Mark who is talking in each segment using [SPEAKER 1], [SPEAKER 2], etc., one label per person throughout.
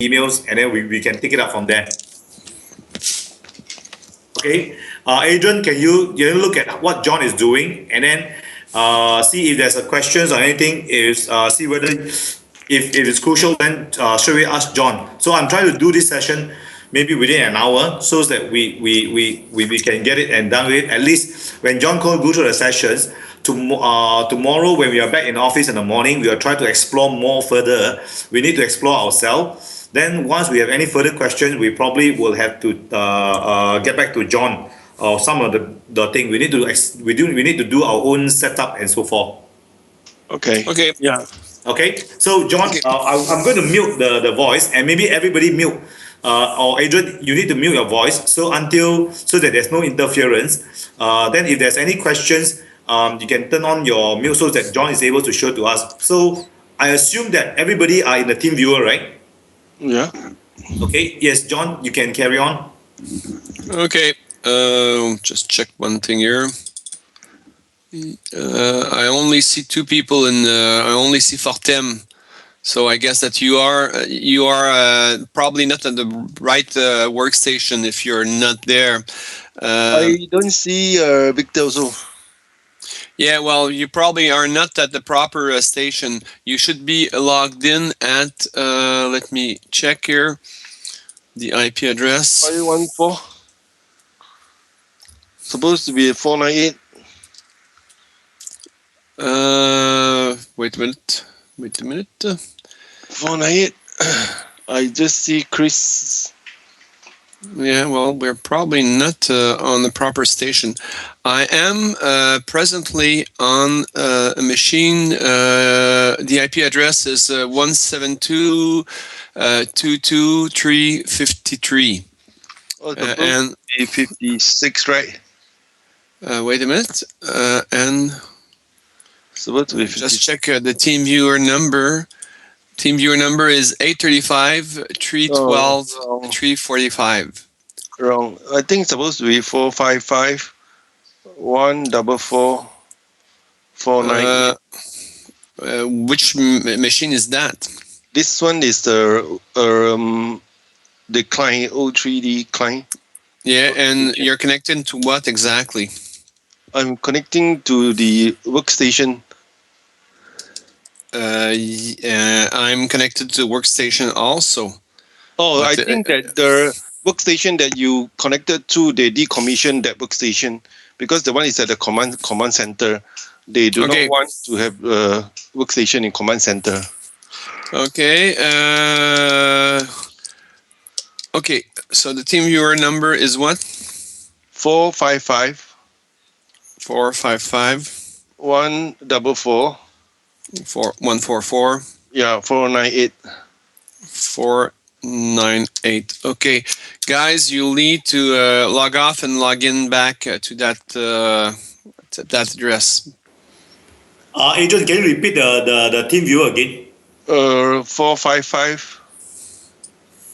[SPEAKER 1] emails, and then we can take it up from there. Okay, Adrian, can you look at what John is doing, and then see if there's a questions or anything, see whether if it's crucial, then straight away ask John. So I'm trying to do this session maybe within an hour, so that we can get it and done with it. At least when John Cole go through the sessions, tomorrow when we are back in the office in the morning, we will try to explore more further. We need to explore ourselves. Then once we have any further questions, we probably will have to get back to John or some of the thing. We need to do our own setup and so forth.
[SPEAKER 2] Okay.
[SPEAKER 3] Okay.
[SPEAKER 2] Yeah.
[SPEAKER 1] Okay. So John,
[SPEAKER 3] Okay.
[SPEAKER 1] I'm going to mute the voice, and maybe everybody mute. Or Adrian, you need to mute your voice so that there's no interference. Then if there's any questions, you can turn on your mute so that John is able to show to us. So I assume that everybody are in the team viewer, right?
[SPEAKER 2] Yeah.
[SPEAKER 1] Okay. Yes, John, you can carry on.
[SPEAKER 3] Okay. Just check one thing here. I only see two people, and I only see Fortem. So I guess that you are probably not at the right workstation if you're not there.
[SPEAKER 2] I don't see Victor also.
[SPEAKER 3] Yeah, well, you probably are not at the proper station. You should be logged in at, let me check here, the IP address.
[SPEAKER 2] 514. Supposed to be 498.
[SPEAKER 3] Wait a minute.
[SPEAKER 2] 498. I just see Chris.
[SPEAKER 3] Yeah, well, we're probably not on the proper station. I am presently on a machine. The IP address is 172.223.53.
[SPEAKER 2] Oh,
[SPEAKER 3] And
[SPEAKER 2] 56, right?
[SPEAKER 3] wait a minute. And
[SPEAKER 2] Supposed to be 56.
[SPEAKER 3] just check the team viewer number. Team viewer number is 835-312-345.
[SPEAKER 2] Wrong. I think it's supposed to be 455 144 498.
[SPEAKER 3] Which machine is that?
[SPEAKER 2] This one is the client, o3d client.
[SPEAKER 3] Yeah, and you're connected to what exactly?
[SPEAKER 2] I'm connecting to the workstation.
[SPEAKER 3] I'm connected to workstation also.
[SPEAKER 2] Oh,
[SPEAKER 3] But,
[SPEAKER 2] I think that the workstation that you connected to, they decommissioned that workstation because the one is at the command center. They do
[SPEAKER 3] Okay.
[SPEAKER 2] not want to have a workstation in command center.
[SPEAKER 3] Okay. Okay. So the team viewer number is what?
[SPEAKER 2] 455
[SPEAKER 3] 455
[SPEAKER 2] 144.
[SPEAKER 3] 144
[SPEAKER 2] Yeah, 498.
[SPEAKER 3] 498. Okay, guys, you'll need to log off and log in back to that address.
[SPEAKER 1] Adrian, can you repeat the team viewer again?
[SPEAKER 2] 455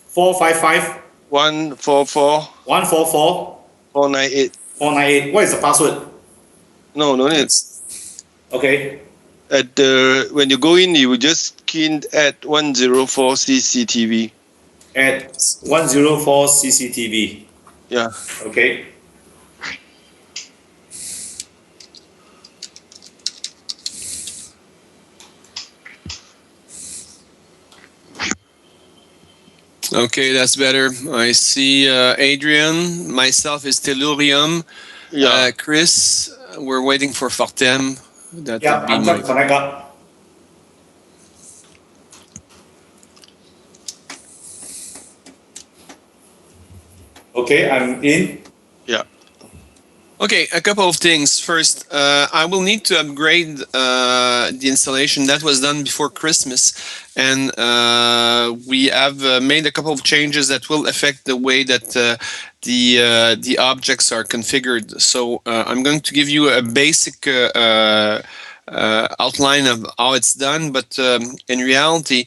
[SPEAKER 1] 455
[SPEAKER 2] 144
[SPEAKER 1] 144
[SPEAKER 2] 498.
[SPEAKER 1] 498. What is the password?
[SPEAKER 2] No, it's
[SPEAKER 1] Okay.
[SPEAKER 2] at the when you go in, you will just key in at 104 CCTV.
[SPEAKER 1] At 104 CCTV.
[SPEAKER 2] Yeah.
[SPEAKER 1] Okay.
[SPEAKER 3] Okay, that's better. I see Adrian. Myself is Tellurium.
[SPEAKER 2] Yeah.
[SPEAKER 3] Chris, we're waiting for Fortem. That
[SPEAKER 1] Yeah,
[SPEAKER 3] would be
[SPEAKER 1] I'm
[SPEAKER 3] my...
[SPEAKER 1] going to connect up. Okay, I'm in.
[SPEAKER 2] Yeah.
[SPEAKER 3] Okay, a couple of things. First, I will need to upgrade the installation. That was done before Christmas, and we have made a couple of changes that will affect the way that the objects are configured. So I'm going to give you a basic outline of how it's done, but in reality,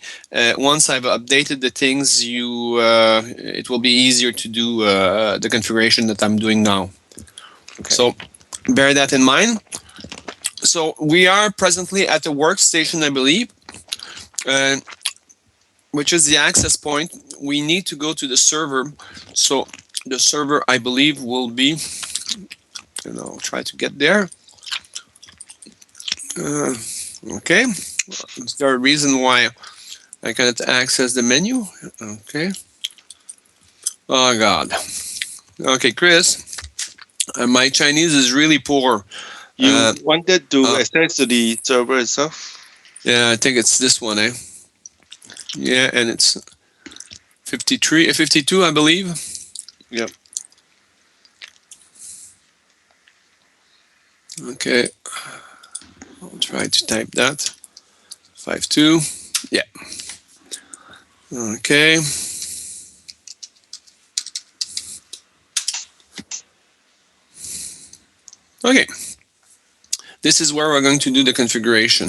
[SPEAKER 3] once I've updated the things, it will be easier to do the configuration that I'm doing now.
[SPEAKER 2] Okay.
[SPEAKER 3] So bear that in mind. So we are presently at a workstation, I believe, which is the access point we need to go to the server. So the server, I believe, will be, and I'll try to get there. Okay. Is there a reason why I cannot access the menu? Okay. Oh, God. Okay, Chris, my Chinese is really poor.
[SPEAKER 2] You wanted to access to the server itself?
[SPEAKER 3] Yeah, I think it's this one, eh? Yeah, and it's 53, 52, I believe.
[SPEAKER 2] Yep.
[SPEAKER 3] Okay. I'll try to type that. 52. Yeah. Okay. Okay. This is where we're going to do the configuration.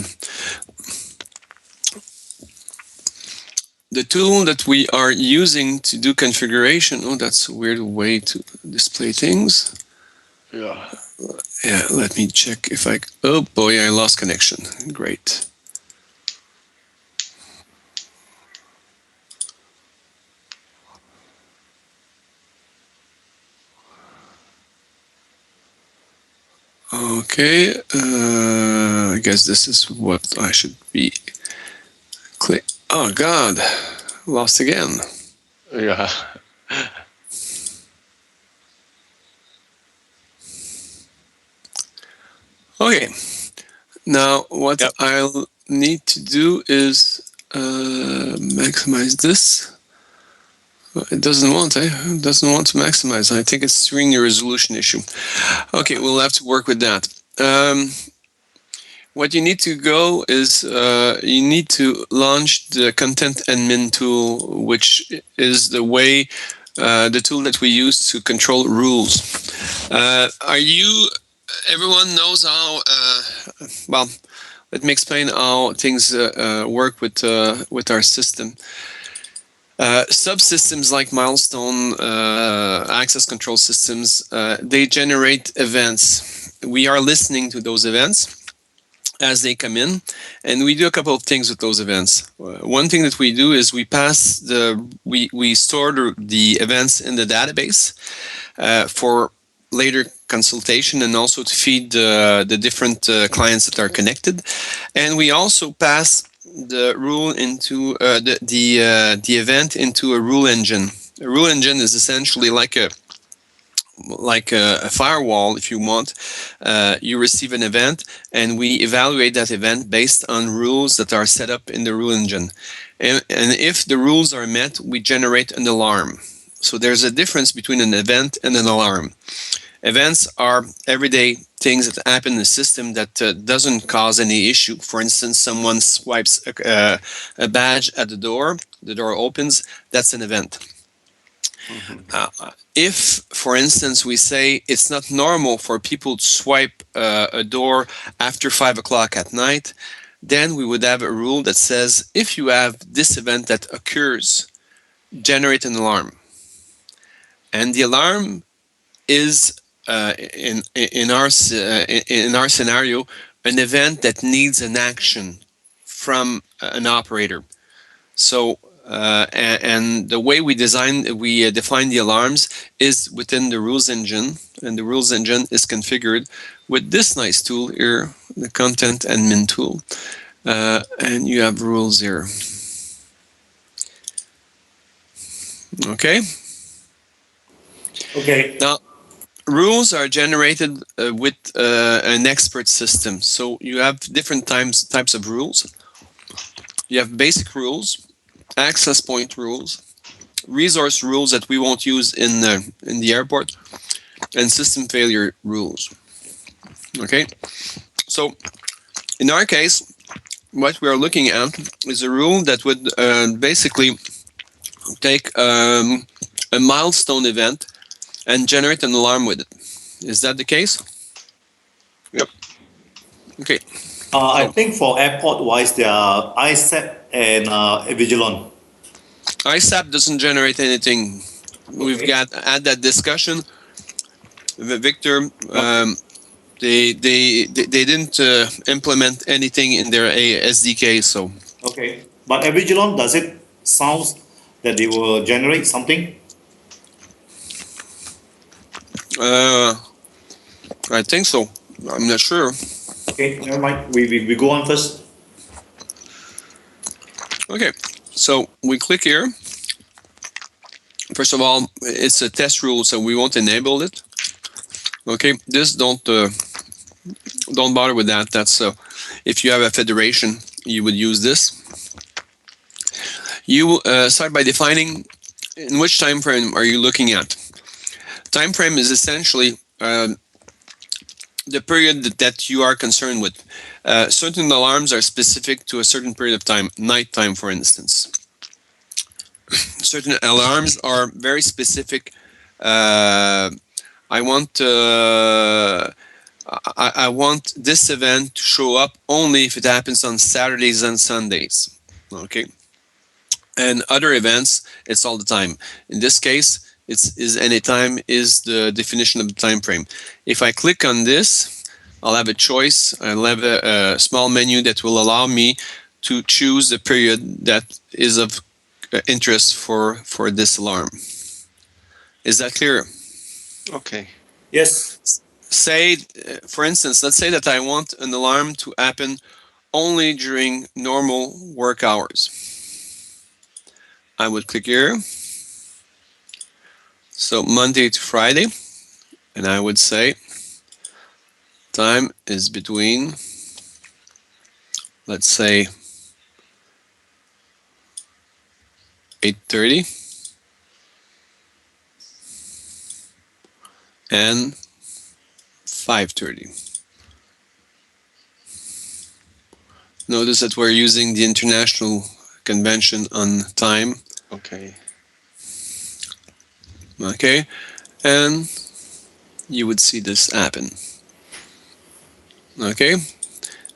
[SPEAKER 3] The tool that we are using to do configuration, oh, that's a weird way to display things.
[SPEAKER 2] Yeah.
[SPEAKER 3] Yeah, let me check if I, oh boy, I lost connection. Great. Okay, I guess this is what I should be click. Oh God, lost again.
[SPEAKER 2] Yeah.
[SPEAKER 3] Okay, now what I'll need to do is maximize this. It doesn't want, It doesn't want to maximize. I think it's screen resolution issue. Okay, we'll have to work with that. What you need to go is you need to launch the content admin tool, which is the way, the tool that we use to control rules. Everyone knows how, well, let me explain how things work with our system. Subsystems like milestone access control systems, they generate events. We are listening to those events as they come in, and we do a couple of things with those events. One thing that we do is we store the events in the database for later consultation, and also to feed the different clients that are connected. And we also pass the rule into the event into a rule engine. A rule engine is essentially like a firewall, if you want. You receive an event, and we evaluate that event based on rules that are set up in the rule engine. And if the rules are met, we generate an alarm. So there's a difference between an event and an alarm. Events are everyday things that happen in the system that doesn't cause any issue. For instance, someone swipes a badge at the door opens, that's an event. If, for instance, we say it's not normal for people to swipe a door after 5 o'clock at night, then we would have a rule that says if you have this event that occurs, generate an alarm. And the alarm is in our scenario an event that needs an action from an operator. So and the way we define the alarms is within the rules engine, and the rules engine is configured with this nice tool here, the content admin tool, and you have rules here. Okay.
[SPEAKER 1] Okay.
[SPEAKER 3] Now, rules are generated with an expert system. So you have different types of rules. You have basic rules, access point rules, resource rules that we won't use in the airport, and system failure rules. Okay, so in our case, what we are looking at is a rule that would basically take a milestone event and generate an alarm with it. Is that the case?
[SPEAKER 2] Yep.
[SPEAKER 3] Okay.
[SPEAKER 1] I think for airport-wise, there are ISAP and Vigilon.
[SPEAKER 3] ISAP doesn't generate anything. We've had that discussion. Victor, they didn't implement anything in their SDK, so.
[SPEAKER 1] Okay, but Vigilon, does it sound that they will generate something?
[SPEAKER 3] I think so. I'm not sure.
[SPEAKER 1] Okay, never mind. We go on first.
[SPEAKER 3] Okay, so we click here. First of all, it's a test rule, so we won't enable it. Okay, this don't bother with that. That's if you have a federation, you would use this. You start by defining in which time frame are you looking at. Time frame is essentially the period that you are concerned with. Certain alarms are specific to a certain period of time, night time, for instance. Certain alarms are very specific. I want this event to show up only if it happens on Saturdays and Sundays. Okay. And other events, it's all the time. In this case, is anytime is the definition of the time frame. If I click on this, I'll have a choice. I'll have a small menu that will allow me to choose the period that is of interest for this alarm. Is that clear?
[SPEAKER 2] Okay.
[SPEAKER 1] Yes.
[SPEAKER 3] Say, for instance, let's say that I want an alarm to happen only during normal work hours. I would click here. So Monday to Friday, and I would say time is between, let's say, 8:30 and 5:30. Notice that we're using the International Convention on Time.
[SPEAKER 2] Okay.
[SPEAKER 3] Okay, and you would see this happen. Okay,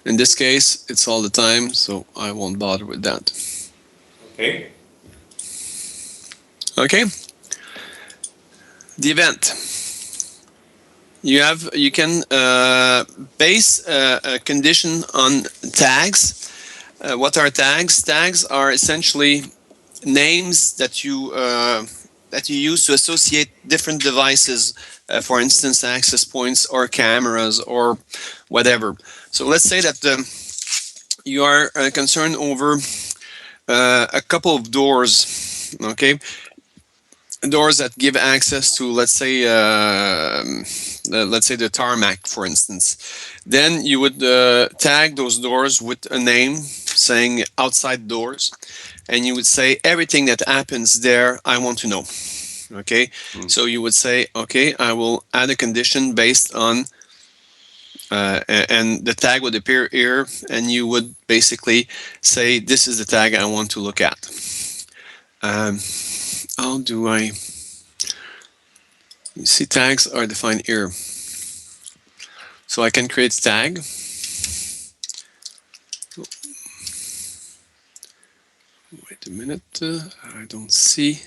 [SPEAKER 3] in this case, it's all the time, so I won't bother with that.
[SPEAKER 1] Okay.
[SPEAKER 3] Okay, the event. You can base a condition on tags. What are tags? Tags are essentially names that you use to associate different devices, for instance, access points or cameras or whatever. So let's say that you are concerned over a couple of doors, okay? Doors that give access to, let's say the tarmac, for instance. Then you would tag those doors with a name saying outside doors, and you would say everything that happens there, I want to know. Okay, so you would say, okay, I will add a condition based on, and the tag would appear here, and you would basically say, this is the tag I want to look at. How do I? You see, tags are defined here. So I can create a tag. Wait a minute, I don't see.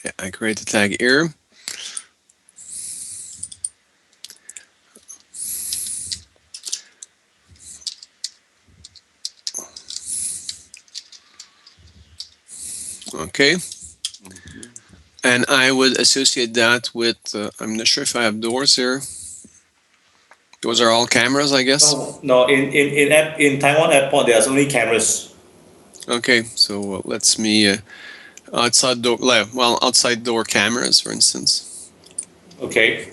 [SPEAKER 3] Yeah, I create a tag here. Okay. And I would associate that with, I'm not sure if I have doors here. Those are all cameras, I guess.
[SPEAKER 1] No. In Taiwan airport, there's only cameras.
[SPEAKER 3] Okay, so let's me outside door. Well, outside door cameras, for instance.
[SPEAKER 1] Okay.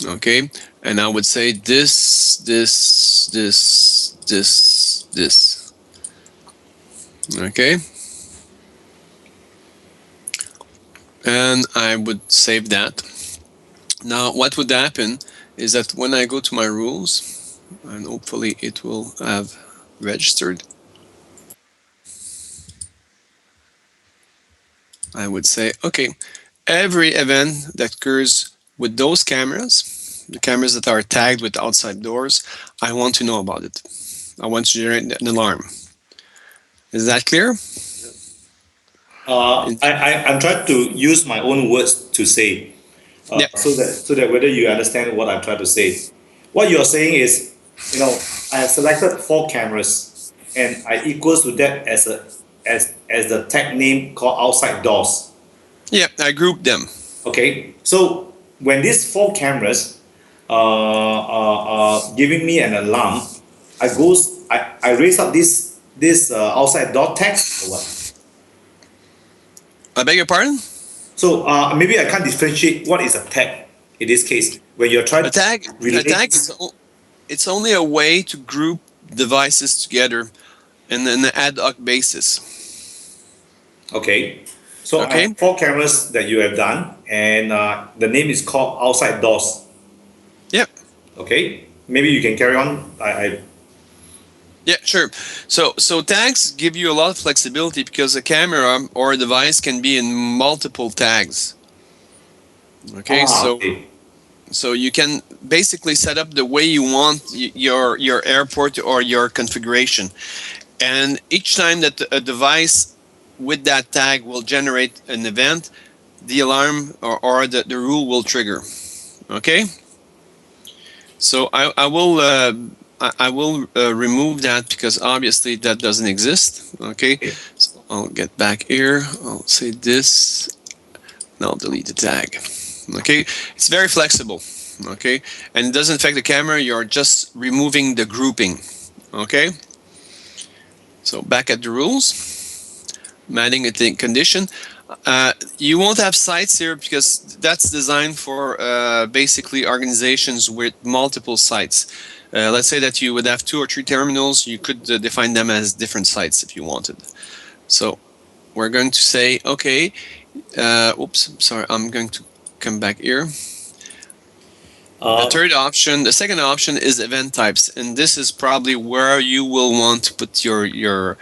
[SPEAKER 3] Okay, and I would say this. Okay. And I would save that. Now, what would happen is that when I go to my rules, and hopefully it will have registered, I would say, okay, every event that occurs with those cameras, the cameras that are tagged with outside doors, I want to know about it. I want to generate an alarm. Is that clear?
[SPEAKER 1] I'm trying to use my own words to say,
[SPEAKER 3] Yeah.
[SPEAKER 1] so that whether you understand what I'm trying to say. What you're saying is, I have selected 4 cameras. and I equals to that as the tag name called outside doors.
[SPEAKER 3] Yeah, I grouped them.
[SPEAKER 1] Okay, so when these 4 cameras giving me an alarm, I raise up this outside door tag or what?
[SPEAKER 3] I beg your pardon?
[SPEAKER 1] So maybe I can't differentiate what is a tag in this case when you're trying
[SPEAKER 3] A tag,
[SPEAKER 1] to relate.
[SPEAKER 3] it's only a way to group devices together in an ad hoc basis.
[SPEAKER 1] Okay, so I
[SPEAKER 3] Okay.
[SPEAKER 1] have 4 cameras that you have done, and the name is called outside doors.
[SPEAKER 3] Yep.
[SPEAKER 1] Okay, maybe you can carry on.
[SPEAKER 3] Yeah, sure. So tags give you a lot of flexibility because a camera or a device can be in multiple tags. Okay,
[SPEAKER 1] Okay.
[SPEAKER 3] so you can basically set up the way you want your airport or your configuration, and each time that a device with that tag will generate an event, the alarm or the rule will trigger. Okay, so I will remove that because obviously that doesn't exist. Okay, so I'll get back here. I'll say this, and I'll delete the tag. Okay, it's very flexible. Okay, and it doesn't affect the camera. You're just removing the grouping. Okay, so back at the rules, adding a condition. You won't have sites here because that's designed for basically organizations with multiple sites. Let's say that you would have 2 or 3 terminals. You could define them as different sites if you wanted. So we're going to say, okay, oops, sorry, I'm going to come back here. The second option is event types, and this is probably where you will want to put your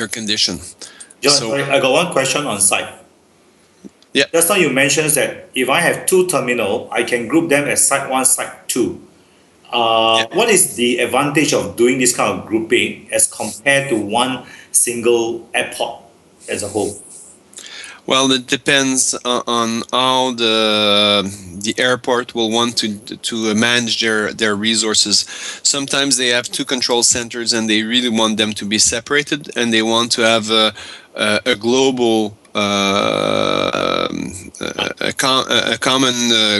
[SPEAKER 3] condition.
[SPEAKER 1] John,
[SPEAKER 3] So,
[SPEAKER 1] sorry, I got one question on site.
[SPEAKER 3] Yeah.
[SPEAKER 1] Just now you mentioned that if I have 2 terminal, I can group them as site 1, site 2. What is the advantage of doing this kind of grouping as compared to one single airport as a whole?
[SPEAKER 3] Well, it depends on how the airport will want to manage their resources. Sometimes they have 2 control centers and they really want them to be separated, and they want to have a global a common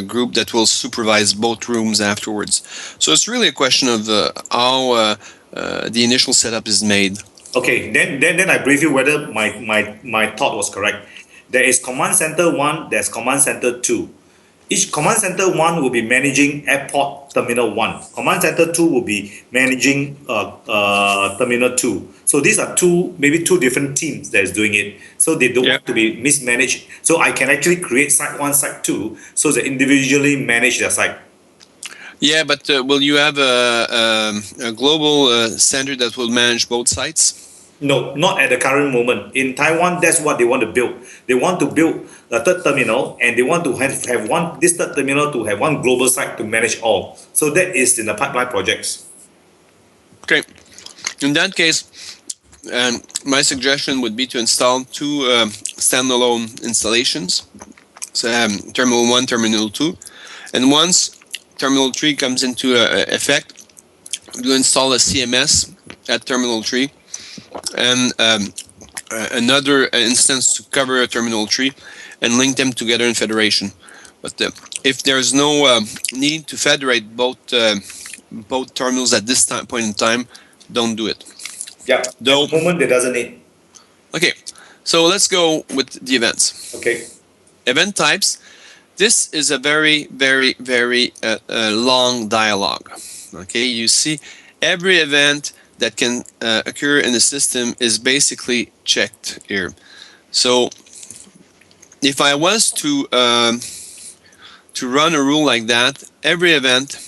[SPEAKER 3] group that will supervise both rooms afterwards. So it's really a question of how the initial setup is made.
[SPEAKER 1] Okay, then I brief you whether my thought was correct. There is command center 1, there's command center 2. Each command center 1 will be managing airport terminal 1. Command center 2 will be managing terminal 2. So these are maybe two different teams that is doing it. So they don't want to be mismanaged. So I can actually create site 1, site 2, so they individually manage their site.
[SPEAKER 3] Yeah, but will you have a global center that will manage both sites?
[SPEAKER 1] No, not at the current moment. In Taiwan, that's what they want to build. They want to build a 3rd terminal, and they want to have this 3rd terminal to have one global site to manage all. So that is in the pipeline projects.
[SPEAKER 3] Okay. In that case, my suggestion would be to install 2 standalone installations. So Terminal 1, Terminal 2. And once Terminal 3 comes into effect, you install a CMS at Terminal 3 and another instance to cover Terminal 3 and link them together in federation. But if there's no need to federate both terminals at this point in time, don't do it.
[SPEAKER 1] Yeah, though, at the moment, there doesn't need.
[SPEAKER 3] Okay, so let's go with the events.
[SPEAKER 1] Okay.
[SPEAKER 3] Event types. This is a very, very, very long dialogue. Okay, you see, every event that can occur in the system is basically checked here. So, if I was to run a rule like that, every event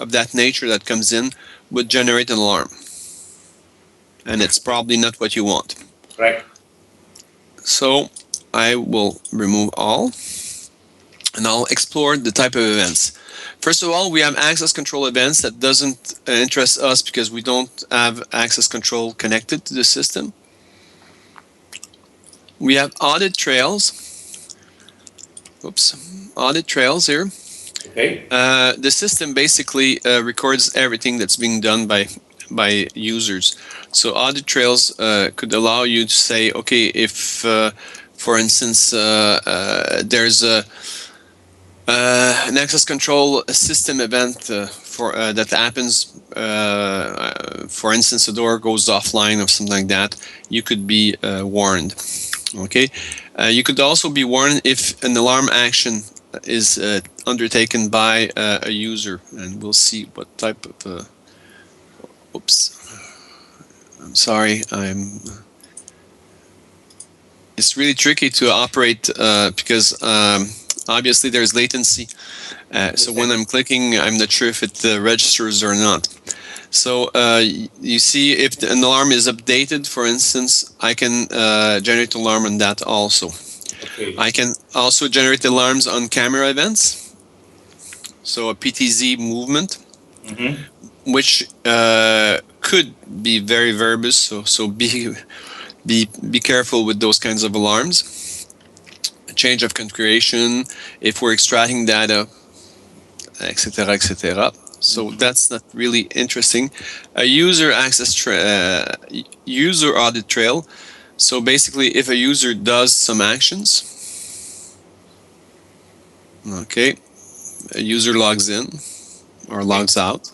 [SPEAKER 3] of that nature that comes in would generate an alarm, and it's probably not what you want.
[SPEAKER 1] Right.
[SPEAKER 3] So, I will remove all. And I'll explore the type of events. First of all, we have access control events that doesn't interest us because we don't have access control connected to the system. We have audit trails. Oops, audit trails here.
[SPEAKER 1] Okay.
[SPEAKER 3] The system basically records everything that's being done by by users. So audit trails could allow you to say, okay, if for instance there's an access control system event for that happens, for instance, a door goes offline or something like that, you could be warned. Okay, you could also be warned if an alarm action is undertaken by a user, and we'll see what type of. Oops, I'm sorry. It's really tricky to operate because obviously there's latency. So when I'm clicking, I'm not sure if it registers or not. So you see, if an alarm is updated, for instance, I can generate alarm on that also.
[SPEAKER 1] Okay.
[SPEAKER 3] I can also generate alarms on camera events. So a PTZ movement, which could be very verbose. So be careful with those kinds of alarms. A change of configuration, if we're extracting data, etc., etc. So that's not really interesting. A user access user audit trail. So basically, if a user does some actions, okay, a user logs in or logs out.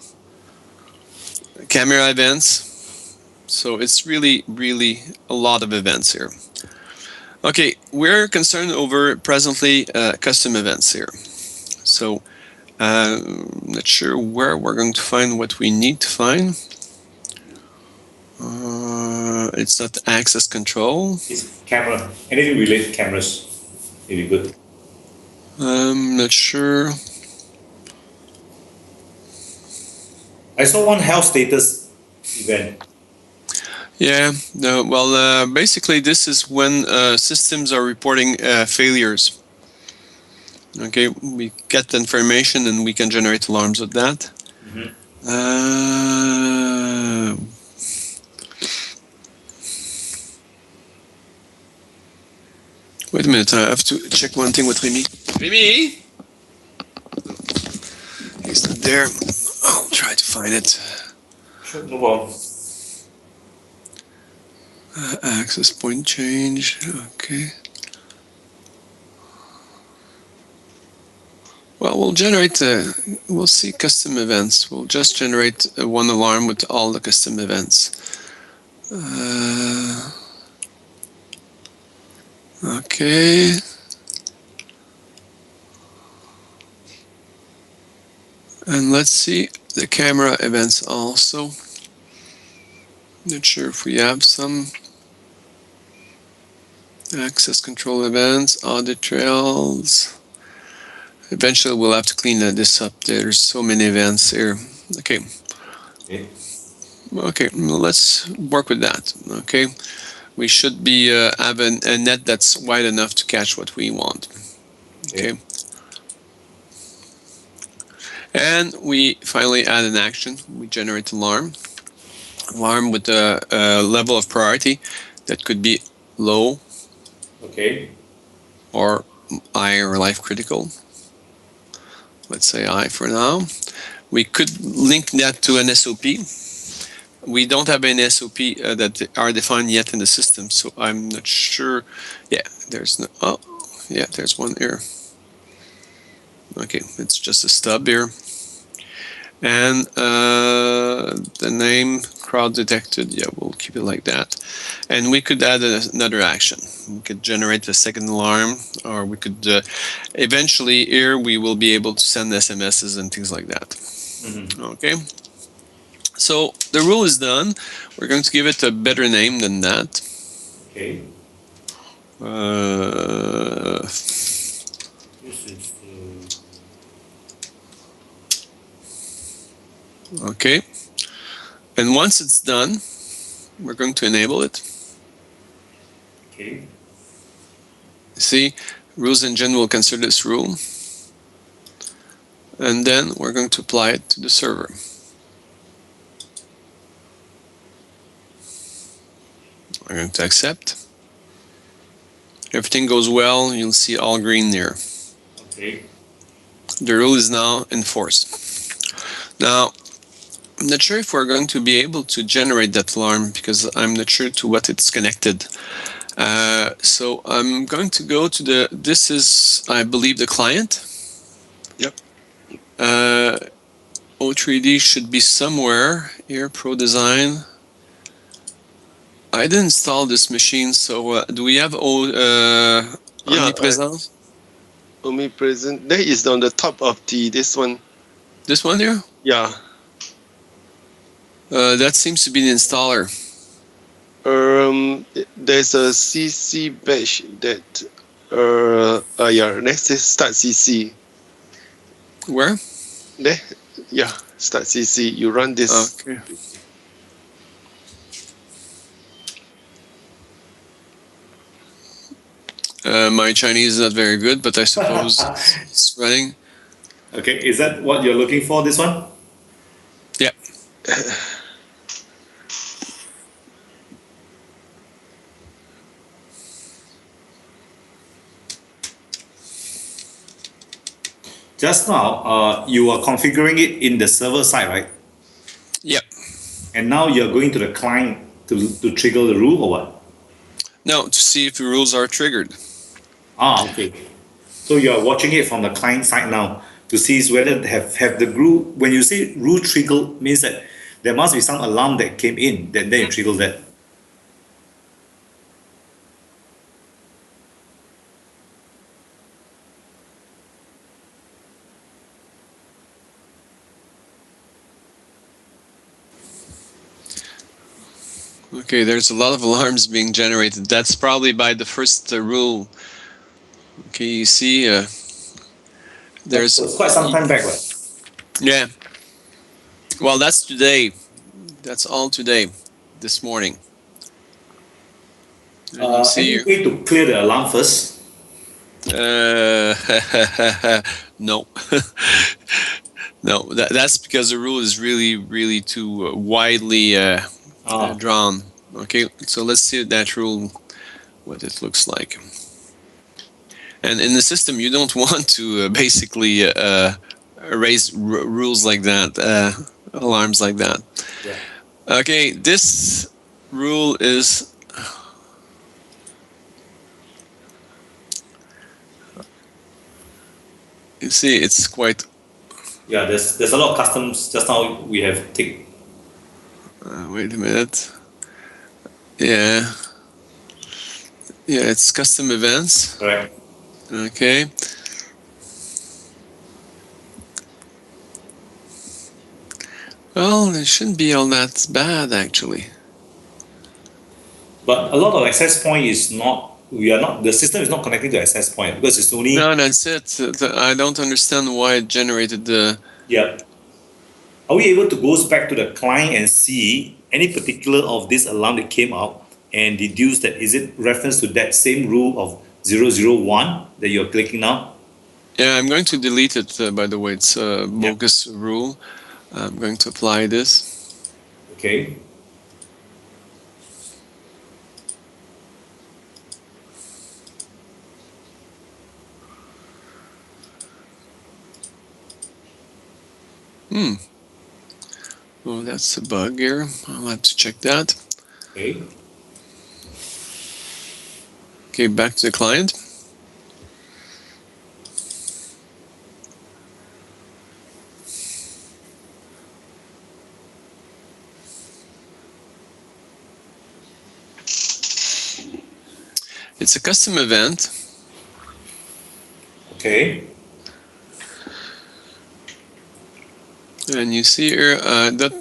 [SPEAKER 3] Camera events. So it's really, really a lot of events here. Okay, we're concerned over presently custom events here. So not sure where we're going to find what we need to find. It's not access control.
[SPEAKER 1] It's camera. Anything related to cameras, it'd be good.
[SPEAKER 3] Not sure.
[SPEAKER 1] I saw one health status event.
[SPEAKER 3] Yeah, no, well, basically this is when systems are reporting failures. Okay, we get the information and we can generate alarms with that. Wait a minute, I have to check one thing with Remy. Remy? He's not there. I'll try to find it.
[SPEAKER 1] Sure, no problem.
[SPEAKER 3] Access point change, okay. Well, we'll generate, we'll see custom events. We'll just generate one alarm with all the custom events. Okay. And let's see the camera events also. Not sure if we have some. Access control events, audit trails. Eventually we'll have to clean this up. There's so many events here. Okay. Okay, well, let's work with that. Okay. We should be have a net that's wide enough to catch what we want. Okay. And we finally add an action. We generate alarm. Alarm with a level of priority that could be low.
[SPEAKER 1] Okay.
[SPEAKER 3] Or I or life critical. Let's say I for now. We could link that to an SOP. We don't have any SOP that are defined yet in the system, so I'm not sure. Yeah, there's no. Oh, yeah, there's one here. Okay, it's just a stub here. And the name crowd detected. Yeah, we'll keep it like that. And we could add another action. We could generate a second alarm, or we could eventually here we will be able to send SMSs and things like that. Okay. So the rule is done. We're going to give it a better name than that.
[SPEAKER 1] Okay.
[SPEAKER 3] Okay. And once it's done, we're going to enable it.
[SPEAKER 1] Okay.
[SPEAKER 3] See, rules engine will consider this rule. And then we're going to apply it to the server. We're going to accept. Everything goes well, you'll see all green there.
[SPEAKER 1] Okay.
[SPEAKER 3] The rule is now in force. Now, I'm not sure if we're going to be able to generate that alarm because I'm not sure to what it's connected. So I'm going to go to this is, I believe, the client.
[SPEAKER 2] Yep.
[SPEAKER 3] o3d should be somewhere here, Pro Design. I didn't install this machine, so do we have Omnipresence?
[SPEAKER 2] Omnipresent. That is on the top of this one.
[SPEAKER 3] This one here?
[SPEAKER 2] Yeah.
[SPEAKER 3] That seems to be the installer.
[SPEAKER 2] There's a CC batch that. Yeah. Let's just start CC.
[SPEAKER 3] Where?
[SPEAKER 2] There. Yeah. Start CC. You run this.
[SPEAKER 3] Okay. My Chinese is not very good, but I suppose it's running.
[SPEAKER 1] Okay, is that what you're looking for, this one?
[SPEAKER 3] Yeah.
[SPEAKER 1] Just now, you are configuring it in the server side, right?
[SPEAKER 3] Yep.
[SPEAKER 1] And now you're going to the client to trigger the rule or what?
[SPEAKER 3] No, to see if the rules are triggered.
[SPEAKER 1] Ah, okay. So you're watching it from the client side now to see whether have the rule. When you say rule trigger, means that there must be some alarm that came in, then you trigger that.
[SPEAKER 3] Okay, there's a lot of alarms being generated. That's probably by the first rule. Okay, you see, there's
[SPEAKER 1] It's quite some time back, right?
[SPEAKER 3] Yeah. Well, that's today. That's all today, this morning. And you see
[SPEAKER 1] Any way to clear the alarm first?
[SPEAKER 3] no. No, that's because the rule is really, really too widely drawn. Okay, so let's see that rule, what it looks like. And in the system, you don't want to basically erase rules like that, alarms like that.
[SPEAKER 1] Yeah.
[SPEAKER 3] Okay, this rule is you see, it's quite.
[SPEAKER 1] Yeah, there's a lot of customs. Just now we have tick.
[SPEAKER 3] Wait a minute. Yeah. Yeah, it's custom events.
[SPEAKER 1] Correct.
[SPEAKER 3] Okay. Well, it shouldn't be all that bad, actually.
[SPEAKER 1] But a lot of access point is not. We are not. The system is not connecting to access point because it's only.
[SPEAKER 3] No, that's it. I don't understand why it generated the.
[SPEAKER 1] Yeah. Are we able to go back to the client and see any particular of this alarm that came out and deduce that is it reference to that same rule of 001 that you're clicking now?
[SPEAKER 3] Yeah, I'm going to delete it, by the way. It's a bogus rule. I'm going to apply this.
[SPEAKER 1] Okay.
[SPEAKER 3] Oh, that's a bug here. I'll have to check that.
[SPEAKER 1] Okay.
[SPEAKER 3] Okay, back to the client. It's a custom event.
[SPEAKER 1] Okay.
[SPEAKER 3] And you see here, that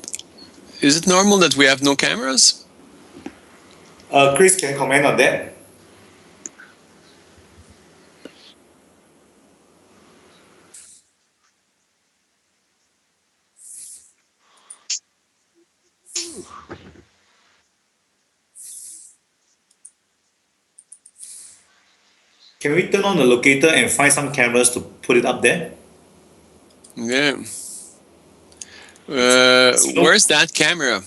[SPEAKER 3] is it normal that we have no cameras?
[SPEAKER 1] Chris can comment on that. Can we turn on the locator and find some cameras to put it up there?
[SPEAKER 3] Yeah. Where's that camera?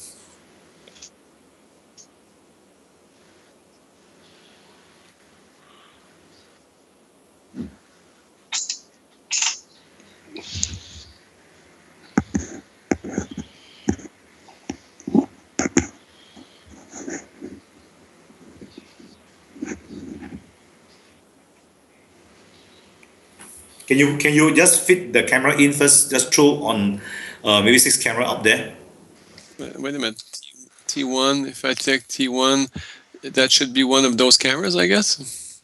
[SPEAKER 1] Can you just fit the camera in first? Just throw on maybe 6 camera up there.
[SPEAKER 3] Wait a minute. T1. If I take T1, that should be one of those cameras, I guess.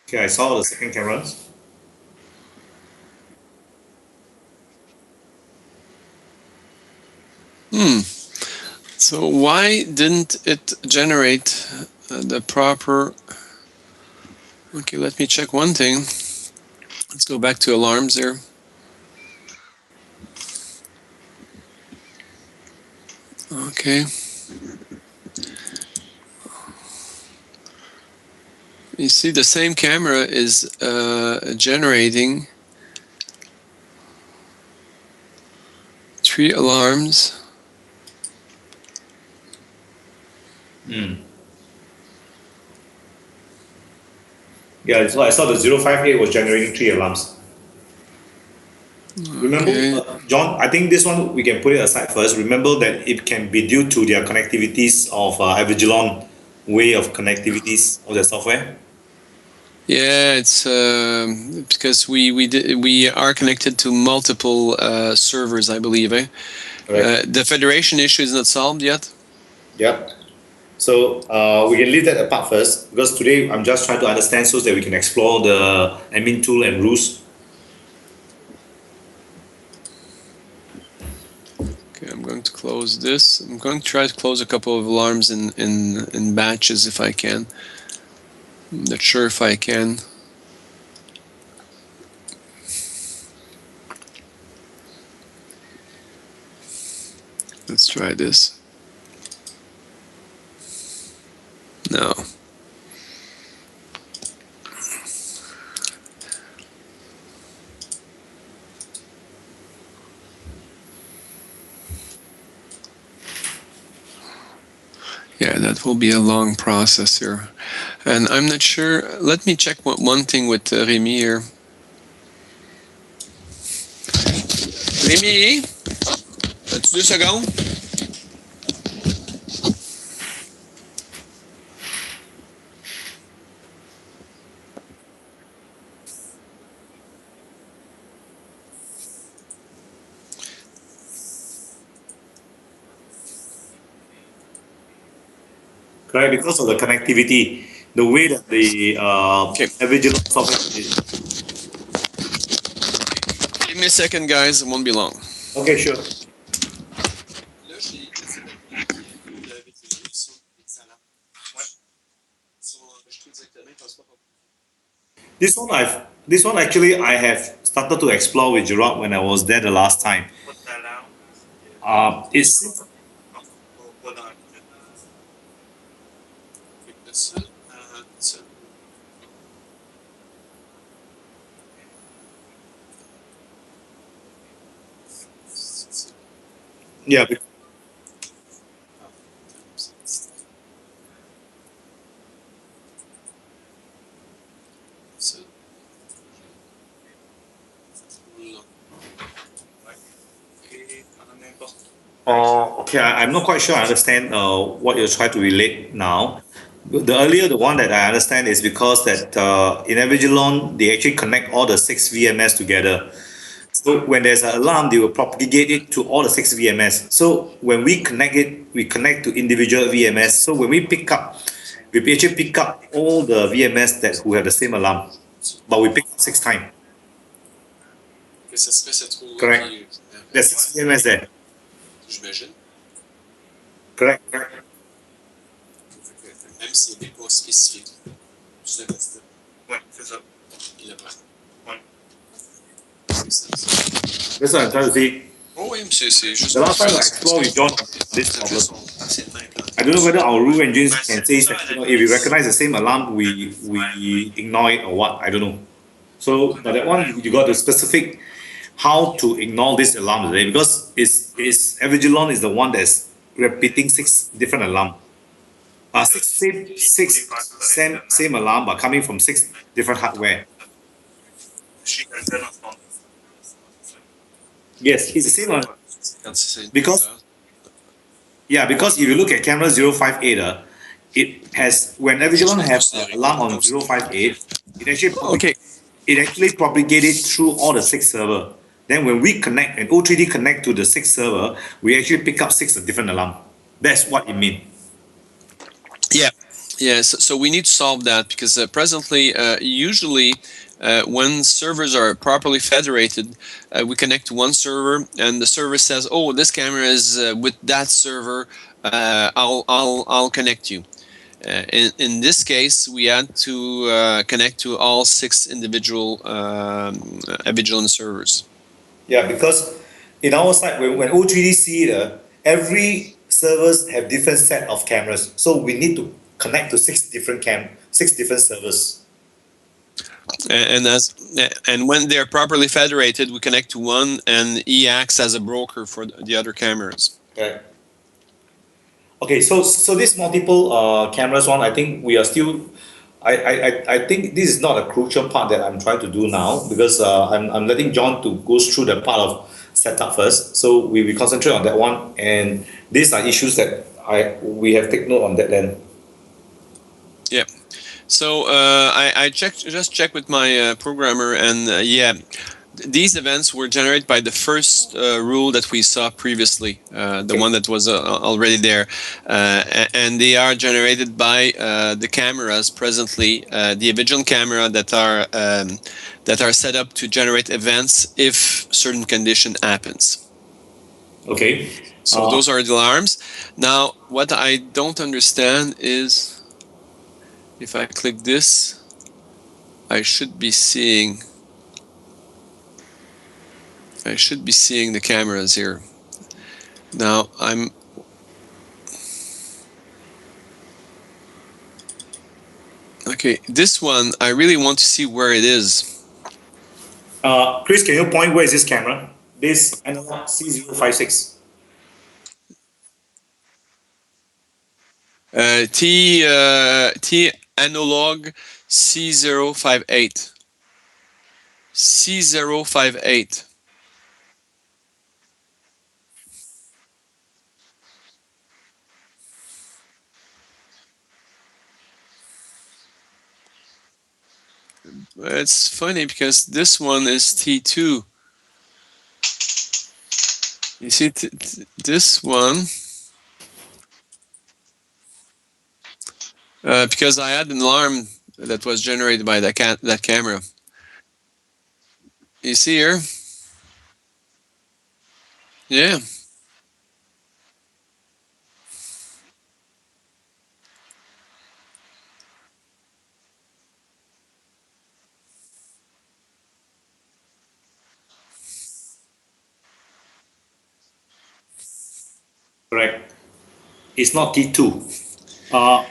[SPEAKER 1] Okay, I saw the second camera.
[SPEAKER 3] So why didn't it generate the proper... Okay, let me check one thing. Let's go back to alarms there. Okay. You see the same camera is generating 3 alarms.
[SPEAKER 1] Yeah, so I saw the 058 was generating 3 alarms. Remember,
[SPEAKER 3] Okay.
[SPEAKER 1] John, I think this one we can put it aside first. Remember that it can be due to their connectivities of Avigilon way of connectivities of the software.
[SPEAKER 3] Yeah, it's because we are connected to multiple servers, I believe.
[SPEAKER 1] Correct.
[SPEAKER 3] The federation issue is not solved yet.
[SPEAKER 1] Yep. So we can leave that apart first because today I'm just trying to understand so that we can explore the admin tool and rules.
[SPEAKER 3] Okay, I'm going to close this. I'm going to try to close a couple of alarms in batches if I can. I'm not sure if I can. Let's try this. No. Yeah, that will be a long process here. And I'm not sure. Let me check one thing with Rémi here. Rémi, as-tu 2 secondes?
[SPEAKER 1] Correct, because of the connectivity, the way that the
[SPEAKER 3] Okay.
[SPEAKER 1] Avigilon software is.
[SPEAKER 3] Give me a second, guys. It won't be long.
[SPEAKER 1] Okay, sure. This one actually I have started to explore with Gerard when I was there the last time. It's yeah. Okay, I'm not quite sure I understand what you're trying to relate now. The one that I understand is because that in Avigilon, they actually connect all the 6 VMS together. So when there's an alarm, they will propagate it to all the 6 VMS. So when we connect it, we connect to individual VMS. So when we actually pick up all the VMS that who have the same alarm, but we pick up 6 times. Correct. There's 6 VMS there. Correct. Correct.
[SPEAKER 3] Même s'il n'est pas spécifique.
[SPEAKER 1] Ouais, c'est ça.
[SPEAKER 3] Il le prend.
[SPEAKER 1] Ouais. That's what I'm trying to say.
[SPEAKER 3] Oh oui, c'est juste...
[SPEAKER 1] The last time I explored with John this problem, I don't know whether our rule engines can say that, if we recognize the same alarm, we ignore it or what. I don't know. So, but that one you got the specific how to ignore this alarm today because Avigilon is the one that's repeating 6 different alarm. Same alarm, but coming from 6 different hardware. Yes, it's the same one. Because because if you look at camera 058, it has when everyone has an alarm on 058,
[SPEAKER 3] Okay.
[SPEAKER 1] it actually propagated through all the 6 server. Then when we connect and o3d connect to the 6 server, we actually pick up 6 different alarm. That's what it means.
[SPEAKER 3] Yeah. Yes. So we need to solve that because presently, usually, when servers are properly federated, we connect to one server, and the server says, "Oh, this camera is with that server. I'll connect you." In this case, we had to connect to all 6 individual vigilant servers.
[SPEAKER 1] Yeah, because in our side, when o3d see it, every servers have different set of cameras. So we need to connect to 6 different servers.
[SPEAKER 3] And when they're properly federated, we connect to one, and he acts as a broker for the other cameras.
[SPEAKER 1] Okay. Okay, so this multiple cameras one, I think we are still. I think this is not a crucial part that I'm trying to do now because I'm letting John to go through the part of setup first. So we concentrate on that one, and these are issues that we have take note on that then.
[SPEAKER 3] Yeah. So I just checked with my programmer, and yeah, these events were generated by the first rule that we saw previously, the one that was already there, and they are generated by the cameras presently, the vigilant camera that are set up to generate events if certain condition happens.
[SPEAKER 1] Okay.
[SPEAKER 3] So those are the alarms. Now, what I don't understand is, if I click this, I should be seeing the cameras here. Now okay, this one, I really want to see where it is.
[SPEAKER 1] Chris, can you point where is this camera? This analog C056.
[SPEAKER 3] T analog C058. C058. It's funny because this one is T2. You see, this one, because I had an alarm that was generated by that camera. You see here? Yeah.
[SPEAKER 1] Correct. It's not T2.
[SPEAKER 3] Yeah.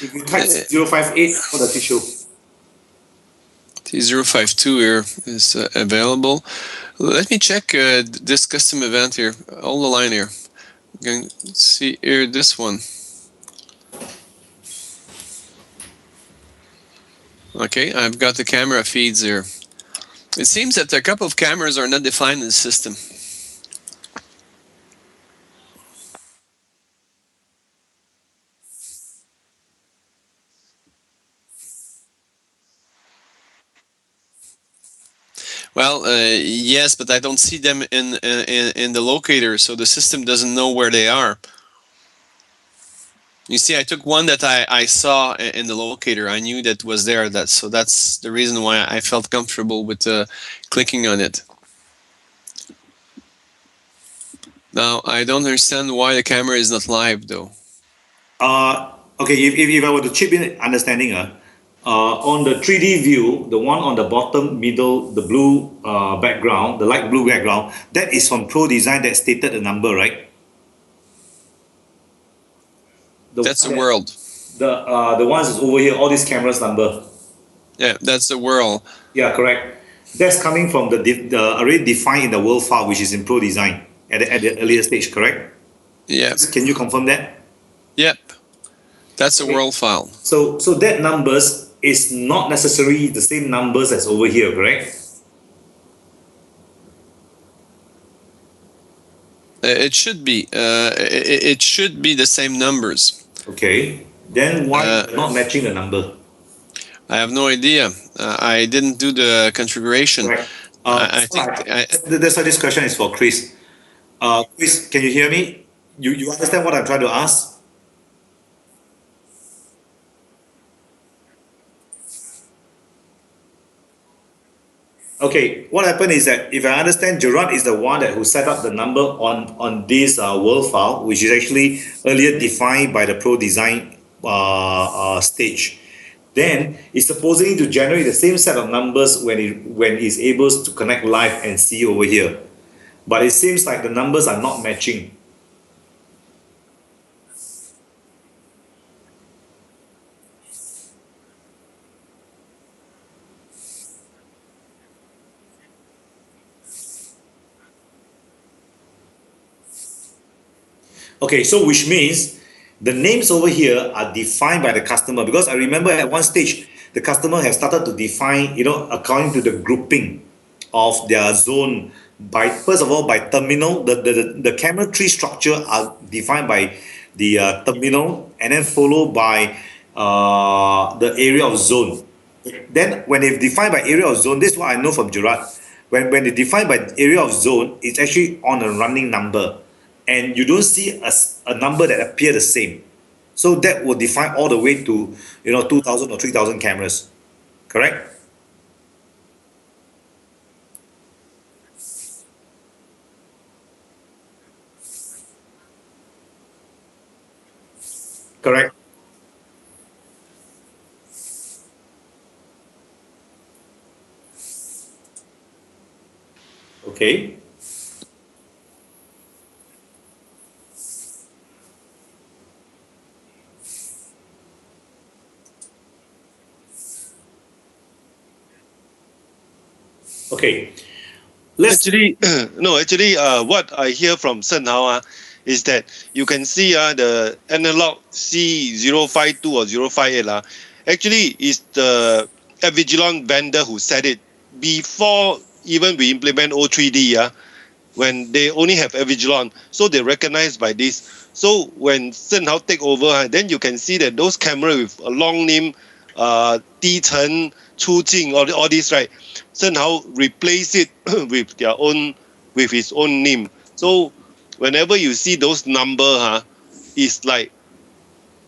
[SPEAKER 1] If you type 058, what does it show?
[SPEAKER 3] T052 here is available. Let me check this custom event here. Hold the line here. I'm going to see here this one. Okay, I've got the camera feeds here. It seems that a couple of cameras are not defined in the system. Well, yes, but I don't see them in the locator, so the system doesn't know where they are. You see, I took one that I saw in the locator. I knew that was there. So that's the reason why I felt comfortable with clicking on it. Now, I don't understand why the camera is not live, though.
[SPEAKER 1] Okay, if I were to chip in understanding, on the 3D view, the one on the bottom middle, the blue background, the light blue background, that is from Pro Design that stated a number, right?
[SPEAKER 3] That's a world.
[SPEAKER 1] The ones is over here, all these cameras number.
[SPEAKER 3] Yeah, that's the world.
[SPEAKER 1] Yeah, correct. That's coming from the already defined in the world file, which is in Pro Design at the earlier stage, correct?
[SPEAKER 3] Yeah.
[SPEAKER 1] Can you confirm that?
[SPEAKER 3] Yep. That's a world file.
[SPEAKER 1] So that numbers is not necessarily the same numbers as over here, correct?
[SPEAKER 3] It should be. It should be the same numbers.
[SPEAKER 1] Okay. Then why not matching the number?
[SPEAKER 3] I have no idea. I didn't do the configuration.
[SPEAKER 1] Right.
[SPEAKER 3] I think
[SPEAKER 1] that's why this question is for Chris. Chris, can you hear me? You understand what I'm trying to ask? Okay, what happened is that if I understand, Gerard is the one that who set up the number on this world file, which is actually earlier defined by the Pro Design stage. Then it's supposing to generate the same set of numbers when it's able to connect live and see over here. But it seems like the numbers are not matching. Okay, so which means the names over here are defined by the customer, because I remember at one stage the customer has started to define, according to the grouping of their zone by, first of all, by terminal. The camera tree structure are defined by the terminal, and then followed by the area of zone. Then when they define by area of zone, this is what I know from Gerard. When they define by area of zone, it's actually on a running number, and you don't see a number that appear the same. So that will define all the way to 2,000 or 3,000 cameras, correct? Correct. Okay. Okay.
[SPEAKER 2] Actually, no, actually, what I hear from Sen Hao is that you can see the analog C052 or 058 actually is the Avigilon vendor who said it before even we implement o3d when they only have Avigilon, so they recognize by this. So when Sen Hao take over, then you can see that those cameras with a long name, 低层, 出镜, all this, right? Sen Hao replace it with his own name. So whenever you see those number, it's like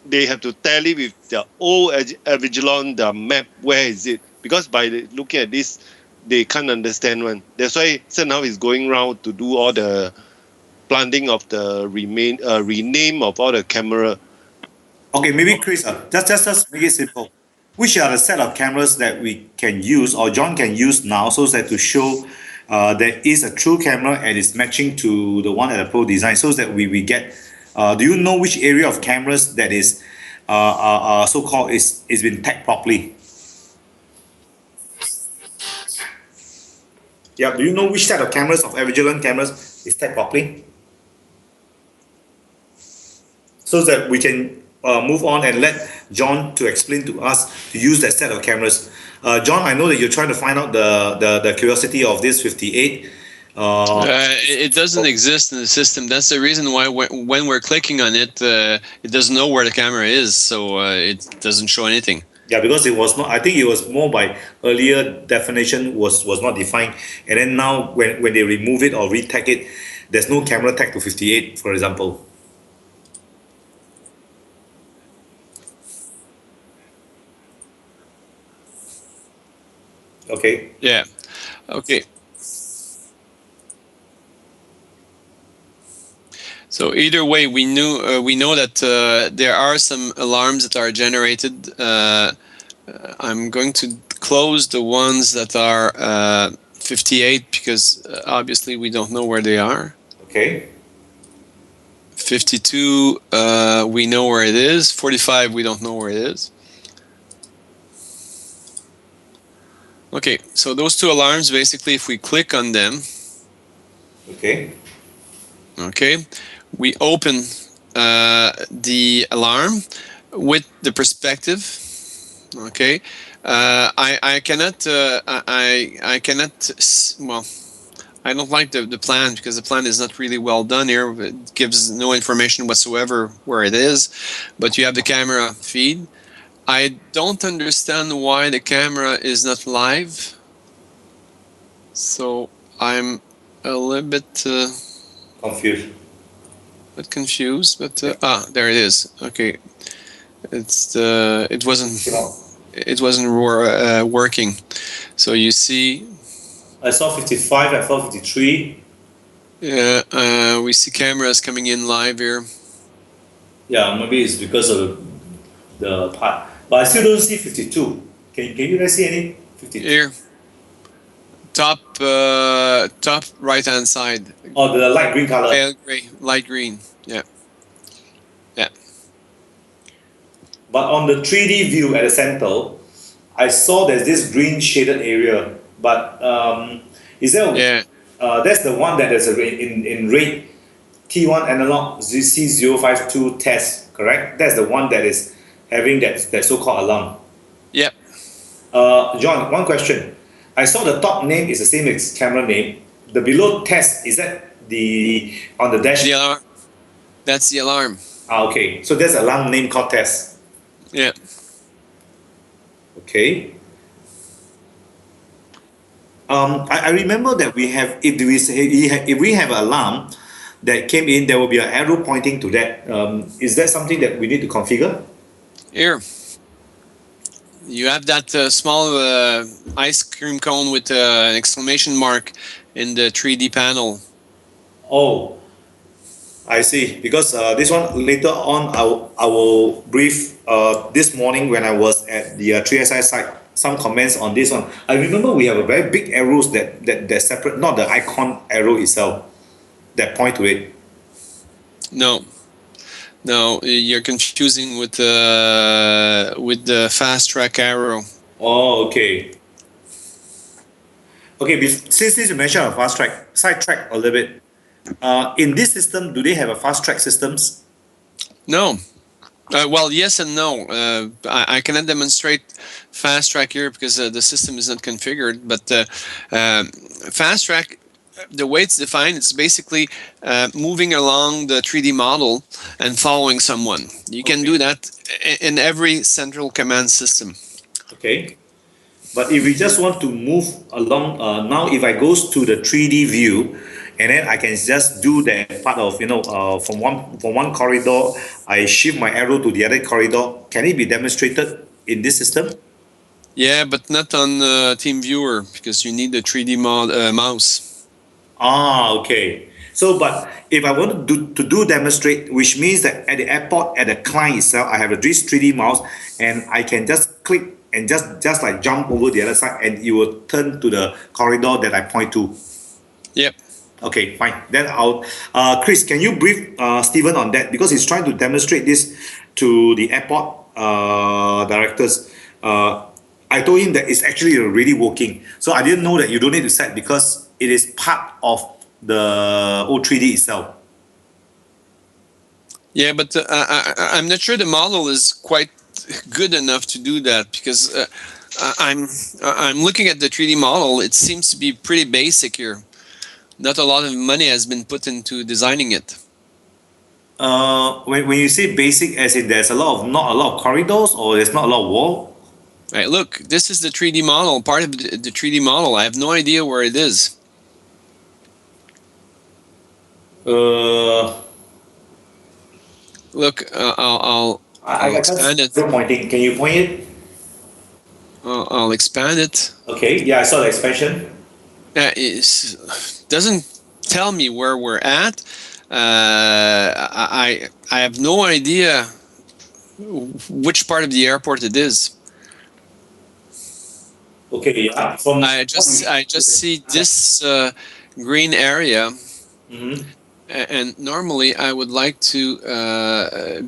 [SPEAKER 2] they have to tally with their old Avigilon, the map, where is it? Because by looking at this, they can't understand one. That's why Sen Hao is going around to do all the planting of the rename of all the camera.
[SPEAKER 1] Okay, maybe Chris, just make it simple. Which are the set of cameras that we can use or John can use now, so that to show there is a true camera and it's matching to the one at the Pro Design, so that we get. Do you know which area of cameras that is so-called is been tagged properly? Yeah. Do you know which set of cameras of Avigilon cameras is tagged properly? So that we can move on and let John to explain to us to use that set of cameras. John, I know that you're trying to find out the curiosity of this 58.
[SPEAKER 3] It doesn't exist in the system. That's the reason why when we're clicking on it, it doesn't know where the camera is, so it doesn't show anything.
[SPEAKER 1] Yeah, because it was not. I think it was more by earlier definition was not defined, and then now when they remove it or retag it, there's no camera tag to 58, for example. Okay.
[SPEAKER 3] Yeah. Okay. So either way, we know that there are some alarms that are generated I'm going to close the ones that are 58 because obviously we don't know where they are.
[SPEAKER 1] Okay.
[SPEAKER 3] 52, we know where it is. 45, we don't know where it is. Okay, so those two alarms, basically, if we click on them,
[SPEAKER 1] Okay.
[SPEAKER 3] okay, we open the alarm with the perspective. Okay, I cannot well, I don't like the plan because the plan is not really well done here. It gives no information whatsoever where it is, but you have the camera feed. I don't understand why the camera is not live, so I'm a little bit
[SPEAKER 1] Confused.
[SPEAKER 3] confused. But there it is. Okay, it wasn't working. So you see,
[SPEAKER 1] I saw 55, I saw 53.
[SPEAKER 3] we see cameras coming in live here.
[SPEAKER 1] Yeah, maybe it's because of the part. But I still don't see 52. Can you guys see any? 52.
[SPEAKER 3] Here, top right hand side.
[SPEAKER 1] Oh, the light green color.
[SPEAKER 3] Pale gray, light green. Yeah.
[SPEAKER 1] But on the 3D view at the center, I saw there's this green shaded area. But is there?
[SPEAKER 3] Yeah.
[SPEAKER 1] That's the one that is in red. T1 analog C052 test, correct? That's the one that is having that so-called alarm.
[SPEAKER 3] Yep.
[SPEAKER 1] John, one question. I saw the top name is the same as camera name. The below test, is that on the dash?
[SPEAKER 3] The alarm. That's the alarm.
[SPEAKER 1] Okay. So there's alarm name called test.
[SPEAKER 3] Yeah.
[SPEAKER 1] Okay. I remember that we have, if we have an alarm that came in, there will be an arrow pointing to that. Is that something that we need to configure?
[SPEAKER 3] Here. You have that small ice cream cone with an exclamation mark in the 3D panel.
[SPEAKER 1] Oh, I see. Because this one later on, I will brief this morning when I was at the 3SI site. Some comments on this one. I remember we have a very big arrows that separate, not the icon arrow itself, that point to it.
[SPEAKER 3] No, you're confusing with the fast track arrow.
[SPEAKER 1] Oh, okay. Okay, since you mentioned a fast track, sidetrack a little bit. In this system, do they have a fast track systems?
[SPEAKER 3] No. Well, yes and no. I cannot demonstrate fast track here because the system is not configured. But fast track, the way it's defined, it's basically moving along the 3D model and following someone. You can do that in every central command system.
[SPEAKER 1] Okay. But if we just want to move along, now if I goes to the 3D view, and then I can just do that part of, from one corridor, I shift my arrow to the other corridor. Can it be demonstrated in this system?
[SPEAKER 3] Yeah, but not on TeamViewer because you need the 3D mouse.
[SPEAKER 1] Ah, okay. So, but if I want to do demonstrate, which means that at the airport, at the client itself, I have this 3D mouse, and I can just click and just like jump over the other side, and it will turn to the corridor that I point to.
[SPEAKER 3] Yep.
[SPEAKER 1] Okay, fine. Then I'll, Chris, can you brief Stephen on that, because he's trying to demonstrate this to the airport directors. I told him that it's actually already working. So I didn't know that you don't need to set because it is part of the o3d itself.
[SPEAKER 3] Yeah, but I'm not sure the model is quite good enough to do that because I'm looking at the 3D model. It seems to be pretty basic here. Not a lot of money has been put into designing it.
[SPEAKER 1] When you say basic, as in there's not a lot of corridors, or there's not a lot of wall?
[SPEAKER 3] Right, look, this is the 3D model, part of the 3D model. I have no idea where it is. Look, I'll expand it.
[SPEAKER 1] Pointing. Can you point it?
[SPEAKER 3] I'll expand it.
[SPEAKER 1] Okay, yeah, I saw the expansion.
[SPEAKER 3] It doesn't tell me where we're at. I have no idea which part of the airport it is.
[SPEAKER 1] Okay, yeah. From
[SPEAKER 3] I just see this green area,
[SPEAKER 1] Mhm.
[SPEAKER 3] and normally I would like to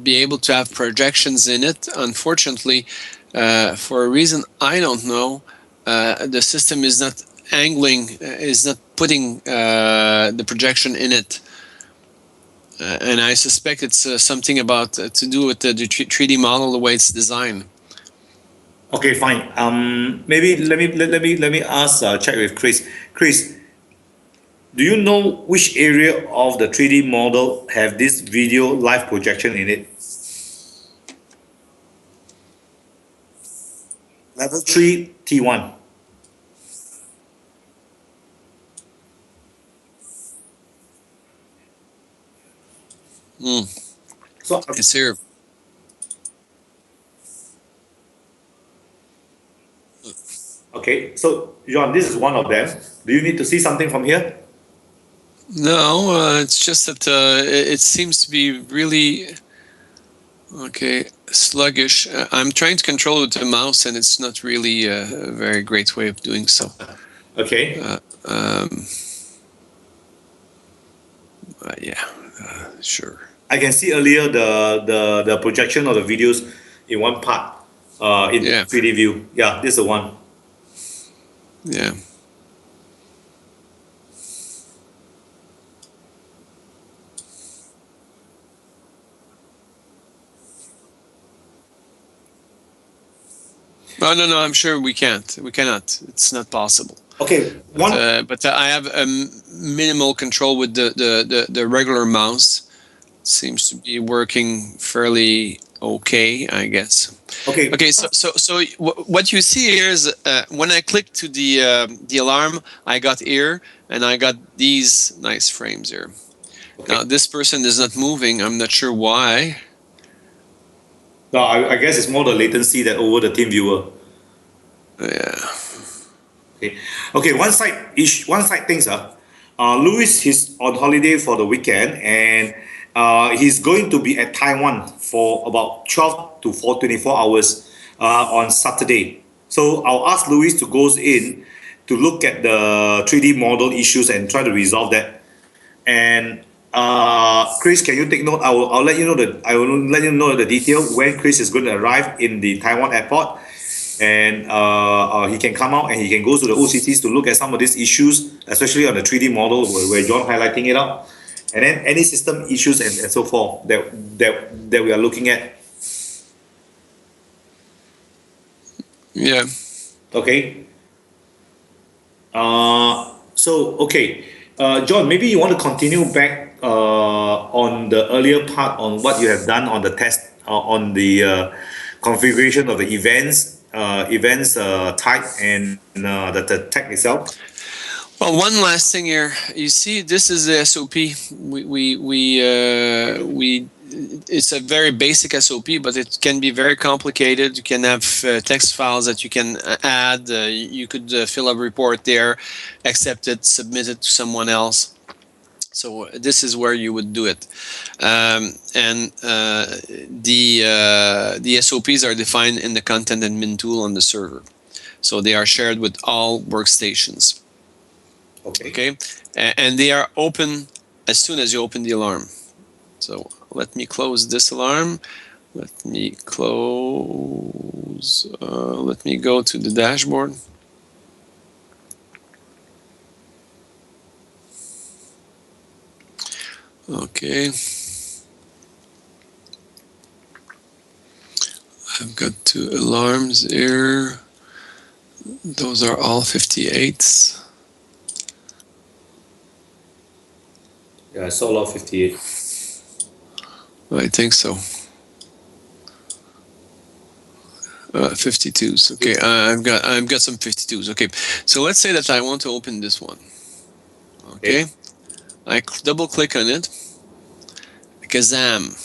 [SPEAKER 3] be able to have projections in it. Unfortunately, for a reason I don't know, the system is not is not putting the projection in it. And I suspect it's something about to do with the 3D model, the way it's designed.
[SPEAKER 1] Okay, fine. Maybe let me ask check with Chris. Chris, do you know which area of the 3D model have this video live projection in it? Level 3 T1.
[SPEAKER 3] Mm,
[SPEAKER 1] So
[SPEAKER 3] it's here.
[SPEAKER 1] okay, so John, this is one of them. Do you need to see something from here?
[SPEAKER 3] No, it's just that it seems to be really sluggish. I'm trying to control it with the mouse, and it's not really a very great way of doing so.
[SPEAKER 1] Okay.
[SPEAKER 3] Um, yeah, sure.
[SPEAKER 1] I can see earlier the projection of the videos in one part in
[SPEAKER 3] Yeah,
[SPEAKER 1] 3D view. Yeah, this is the one.
[SPEAKER 3] yeah. Oh no, I'm sure we can't. We cannot. It's not possible.
[SPEAKER 1] Okay, one.
[SPEAKER 3] But I have minimal control with the regular mouse. Seems to be working fairly okay, I guess.
[SPEAKER 1] Okay.
[SPEAKER 3] Okay, so what you see here is when I click to the alarm, I got here, and I got these nice frames here.
[SPEAKER 1] Okay.
[SPEAKER 3] Now this person is not moving. I'm not sure why.
[SPEAKER 1] No, I guess it's more the latency that over the team viewer.
[SPEAKER 3] Yeah.
[SPEAKER 1] Okay. Okay. One side things. Louis is on holiday for the weekend, and he's going to be at Taiwan for about 12 to 24 hours on Saturday. So I'll ask Louis to goes in to look at the 3D model issues and try to resolve that. And Chris, can you take note? I'll let you know the detail when Chris is going to arrive in the Taiwan airport, and he can come out and he can go to the OCTs to look at some of these issues, especially on the 3D model where John highlighting it out, and then any system issues and so forth that we are looking at.
[SPEAKER 3] Yeah.
[SPEAKER 1] Okay. So okay, John, maybe you want to continue back on the earlier part on what you have done on the test on the configuration of the events type and the tag itself.
[SPEAKER 3] Well, one last thing here. You see, this is the SOP. We it's a very basic SOP, but it can be very complicated. You can have text files that you can add. You could fill a report there, accept it, submit it to someone else. So this is where you would do it, and the SOPs are defined in the content admin tool on the server, so they are shared with all workstations. Okay, and they are open as soon as you open the alarm. So let me close this alarm. Let me close. Let me go to the dashboard. Okay. I've got 2 alarms here. Those are all 58s.
[SPEAKER 1] Yeah, I saw a lot of 58.
[SPEAKER 3] I think so. 52s. Okay, I've got some 52s. Okay, so let's say that I want to open this one. Okay, I double click on it. Kazam.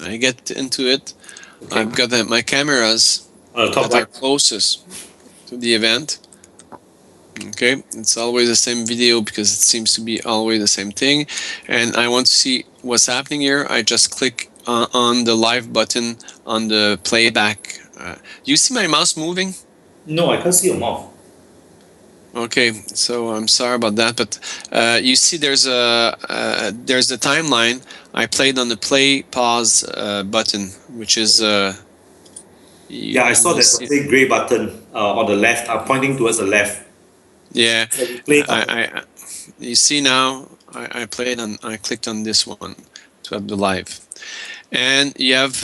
[SPEAKER 3] I get into it.
[SPEAKER 1] Okay.
[SPEAKER 3] I've got my cameras
[SPEAKER 1] Top
[SPEAKER 3] that are
[SPEAKER 1] right.
[SPEAKER 3] closest to the event. Okay, it's always the same video because it seems to be always the same thing. And I want to see what's happening here. I just click on the live button on the playback. Do you see my mouse moving?
[SPEAKER 1] No, I can't see your mouth.
[SPEAKER 3] Okay, so I'm sorry about that, but you see, there's a timeline. I played on the play pause button, which is
[SPEAKER 1] Yeah, I saw
[SPEAKER 3] you
[SPEAKER 1] there's a
[SPEAKER 3] see,
[SPEAKER 1] big gray button on the left. I'm pointing towards the left.
[SPEAKER 3] yeah.
[SPEAKER 1] So we play button.
[SPEAKER 3] You see now, I clicked on this one to have the live, and you have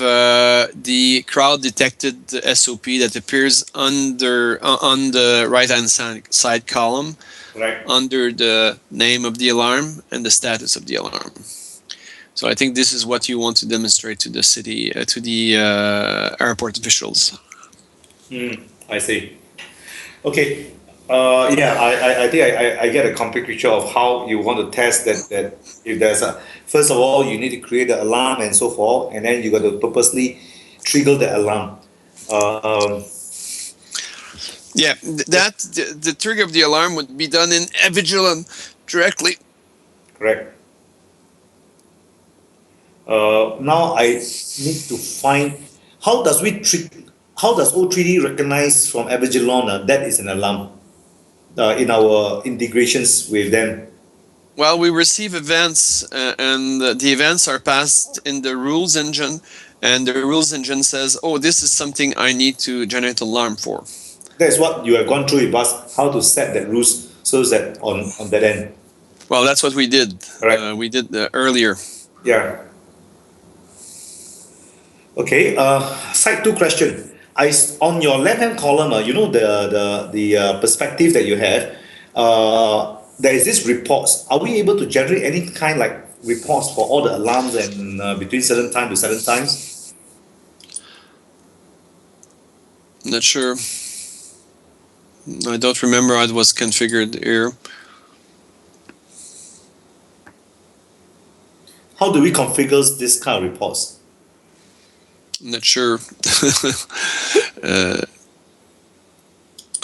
[SPEAKER 3] the crowd detected SOP that appears under on the right hand side column,
[SPEAKER 1] Right.
[SPEAKER 3] under the name of the alarm and the status of the alarm. So I think this is what you want to demonstrate to the city, to the airport officials.
[SPEAKER 1] I see. Okay. Yeah, I think I get a complete picture of how you want to test that if there's a first of all you need to create the alarm and so forth, and then you got to purposely trigger the alarm. Um,
[SPEAKER 3] Yeah, the trigger of the alarm would be done in Vigilant directly.
[SPEAKER 1] correct. Now I need to find how does we trick how does O3D recognize from Avigilon that is an alarm in our integrations with them.
[SPEAKER 3] Well, we receive events, and the events are passed in the rules engine, and the rules engine says, "Oh, this is something I need to generate alarm for."
[SPEAKER 1] That's what you have gone through with us, how to set that rules so that on that end.
[SPEAKER 3] Well, that's what we did.
[SPEAKER 1] Correct.
[SPEAKER 3] We did earlier.
[SPEAKER 1] Yeah. Okay. Side two question. On your left hand column, you know the perspective that you have. There is this reports. Are we able to generate any kind like reports for all the alarms and between certain time to certain times?
[SPEAKER 3] Not sure. I don't remember how it was configured here.
[SPEAKER 1] How do we configure this kind of reports?
[SPEAKER 3] Not sure.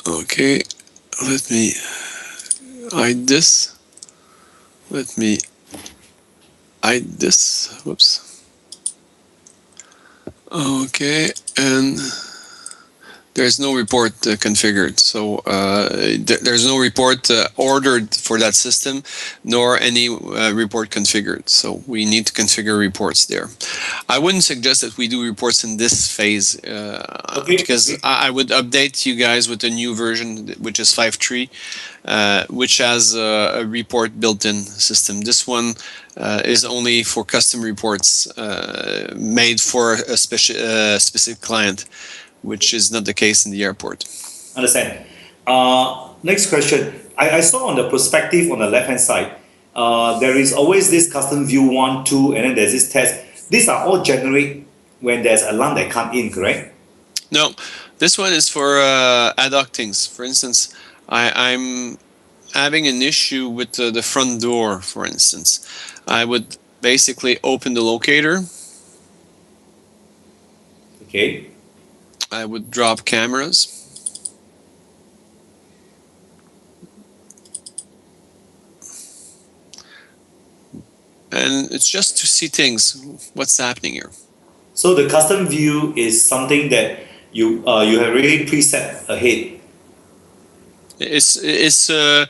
[SPEAKER 3] Okay, let me hide this. Let me hide this. Whoops. Okay, and there's no report configured, so there's no report ordered for that system, nor any report configured. So we need to configure reports there. I wouldn't suggest that we do reports in this phase because I would update you guys with a new version, which is 5.3, which has a report built-in system. This one is only for custom reports made for a specific client, which is not the case in the airport.
[SPEAKER 1] Understand. Next question. I saw on the perspective on the left hand side, there is always this custom view 1, 2, and then there's this test. These are all generate when there's alarm that come in, correct?
[SPEAKER 3] No, this one is for ad hoc things. For instance, I'm having an issue with the front door, for instance. I would basically open the locator.
[SPEAKER 1] Okay.
[SPEAKER 3] I would drop cameras. And it's just to see things, what's happening here.
[SPEAKER 1] So the custom view is something that you have really preset ahead.
[SPEAKER 3] It's a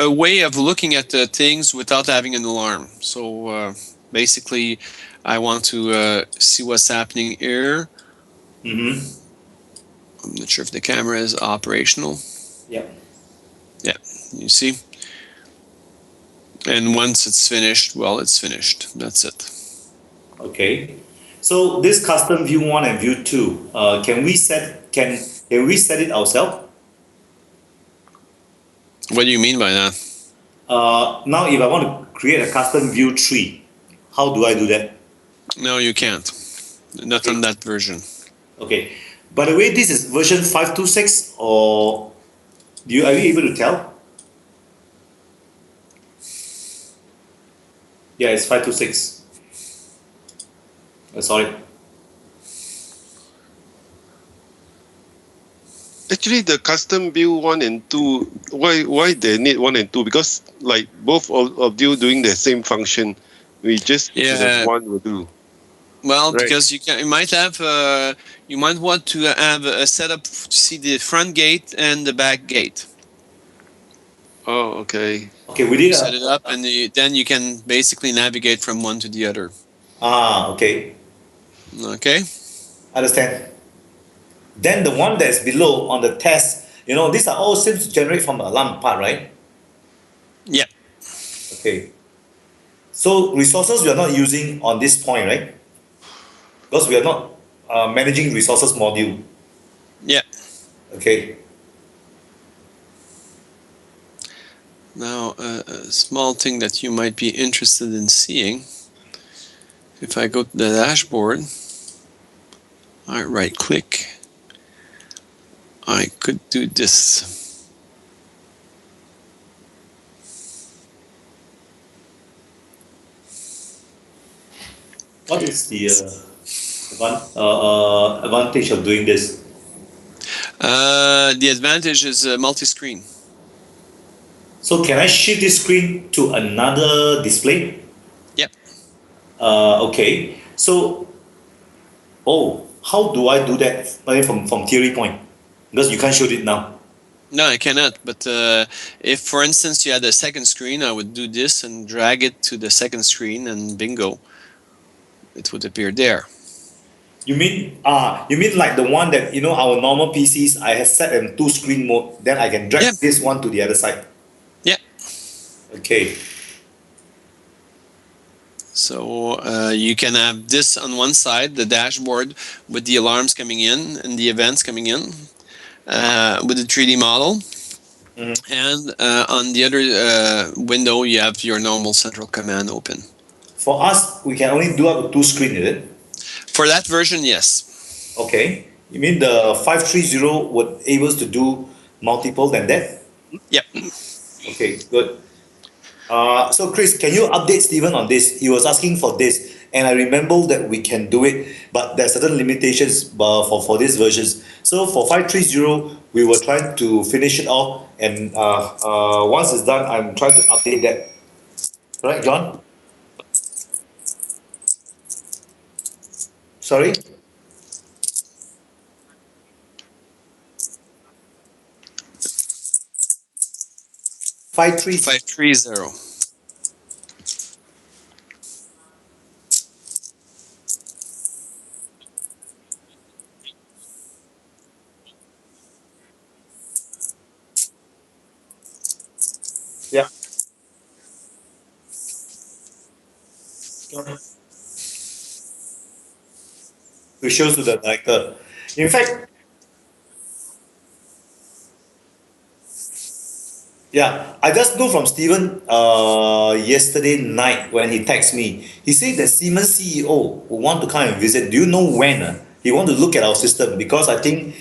[SPEAKER 3] way of looking at the things without having an alarm. So basically, I want to see what's happening here.
[SPEAKER 1] Mm-hmm.
[SPEAKER 3] I'm not sure if the camera is operational.
[SPEAKER 1] Yeah.
[SPEAKER 3] Yeah, you see. And once it's finished, well, it's finished. That's it.
[SPEAKER 1] Okay. So this custom view 1 and view 2, can we set it ourselves?
[SPEAKER 3] What do you mean by that?
[SPEAKER 1] Now, if I want to create a custom view 3, how do I do that?
[SPEAKER 3] No, you can't. Not on that version.
[SPEAKER 1] Okay. By the way, this is version 5.26 or are you able to tell? Yeah, it's 5.26. Sorry.
[SPEAKER 2] Actually, the custom build 1 and 2, why they need 1 and 2? Because like both of you doing the same function, we just
[SPEAKER 3] Yeah.
[SPEAKER 2] one will do.
[SPEAKER 3] Well,
[SPEAKER 2] Right.
[SPEAKER 3] because you might have you might want to have a setup to see the front gate and the back gate.
[SPEAKER 2] Oh, okay.
[SPEAKER 1] Okay, we did
[SPEAKER 3] Set it up, and then you can basically navigate from one to the other.
[SPEAKER 1] okay,
[SPEAKER 3] Okay.
[SPEAKER 1] understand. Then the one that's below on the test, these are all seems to generate from the alarm part, right?
[SPEAKER 3] Yeah.
[SPEAKER 1] Okay. So resources we are not using on this point, right? Because we are not managing resources module.
[SPEAKER 3] Yeah.
[SPEAKER 1] Okay.
[SPEAKER 3] Now, a small thing that you might be interested in seeing. If I go to the dashboard, I right click. I could do this.
[SPEAKER 1] What is the advantage of doing this?
[SPEAKER 3] The advantage is multi-screen.
[SPEAKER 1] So can I shift this screen to another display?
[SPEAKER 3] Yep.
[SPEAKER 1] Okay. So, how do I do that? I mean, from theory point, because you can't show it now.
[SPEAKER 3] No, I cannot. But if, for instance, you had a second screen, I would do this and drag it to the second screen, and bingo, it would appear there.
[SPEAKER 1] You mean like the one that our normal PCs I have set in two screen mode, then I can drag
[SPEAKER 3] Yeah.
[SPEAKER 1] this one to the other side.
[SPEAKER 3] Yeah.
[SPEAKER 1] Okay.
[SPEAKER 3] So you can have this on one side, the dashboard with the alarms coming in and the events coming in with the 3D model. And on the other window, you have your normal central command open.
[SPEAKER 1] For us, we can only do up to two screen, is it?
[SPEAKER 3] For that version, yes.
[SPEAKER 1] Okay. You mean the 530 would able to do multiple than that?
[SPEAKER 3] Yep.
[SPEAKER 1] Okay, good. So Chris, can you update Steven on this? He was asking for this, and I remember that we can do it, but there are certain limitations for these versions. So for 530, we were trying to finish it off, and once it's done, I'm trying to update that. Correct, John? Sorry? 530.
[SPEAKER 3] 530.
[SPEAKER 1] Yeah. We show to the director. In fact, yeah, I just know from Steven yesterday night when he texted me. He said that Siemens CEO will want to come and visit. Do you know when? He want to look at our system because I think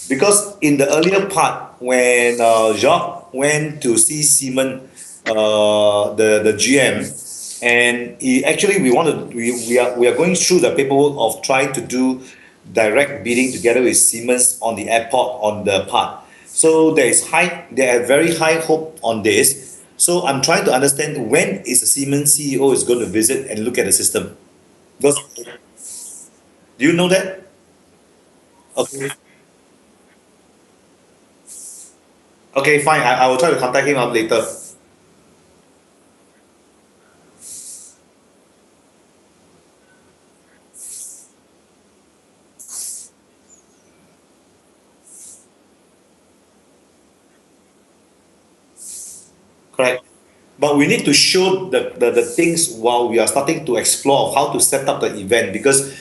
[SPEAKER 1] because in the earlier part when Jacques went to see Siemens, the GM, and he actually we are going through the paperwork of trying to do direct bidding together with Siemens on the airport on the part. So there are very high hope on this. So I'm trying to understand when is the Siemens CEO is going to visit and look at the system. Because do you know that? Okay. Okay, fine. I will try to contact him up later. Correct. But we need to show the things while we are starting to explore how to set up the event because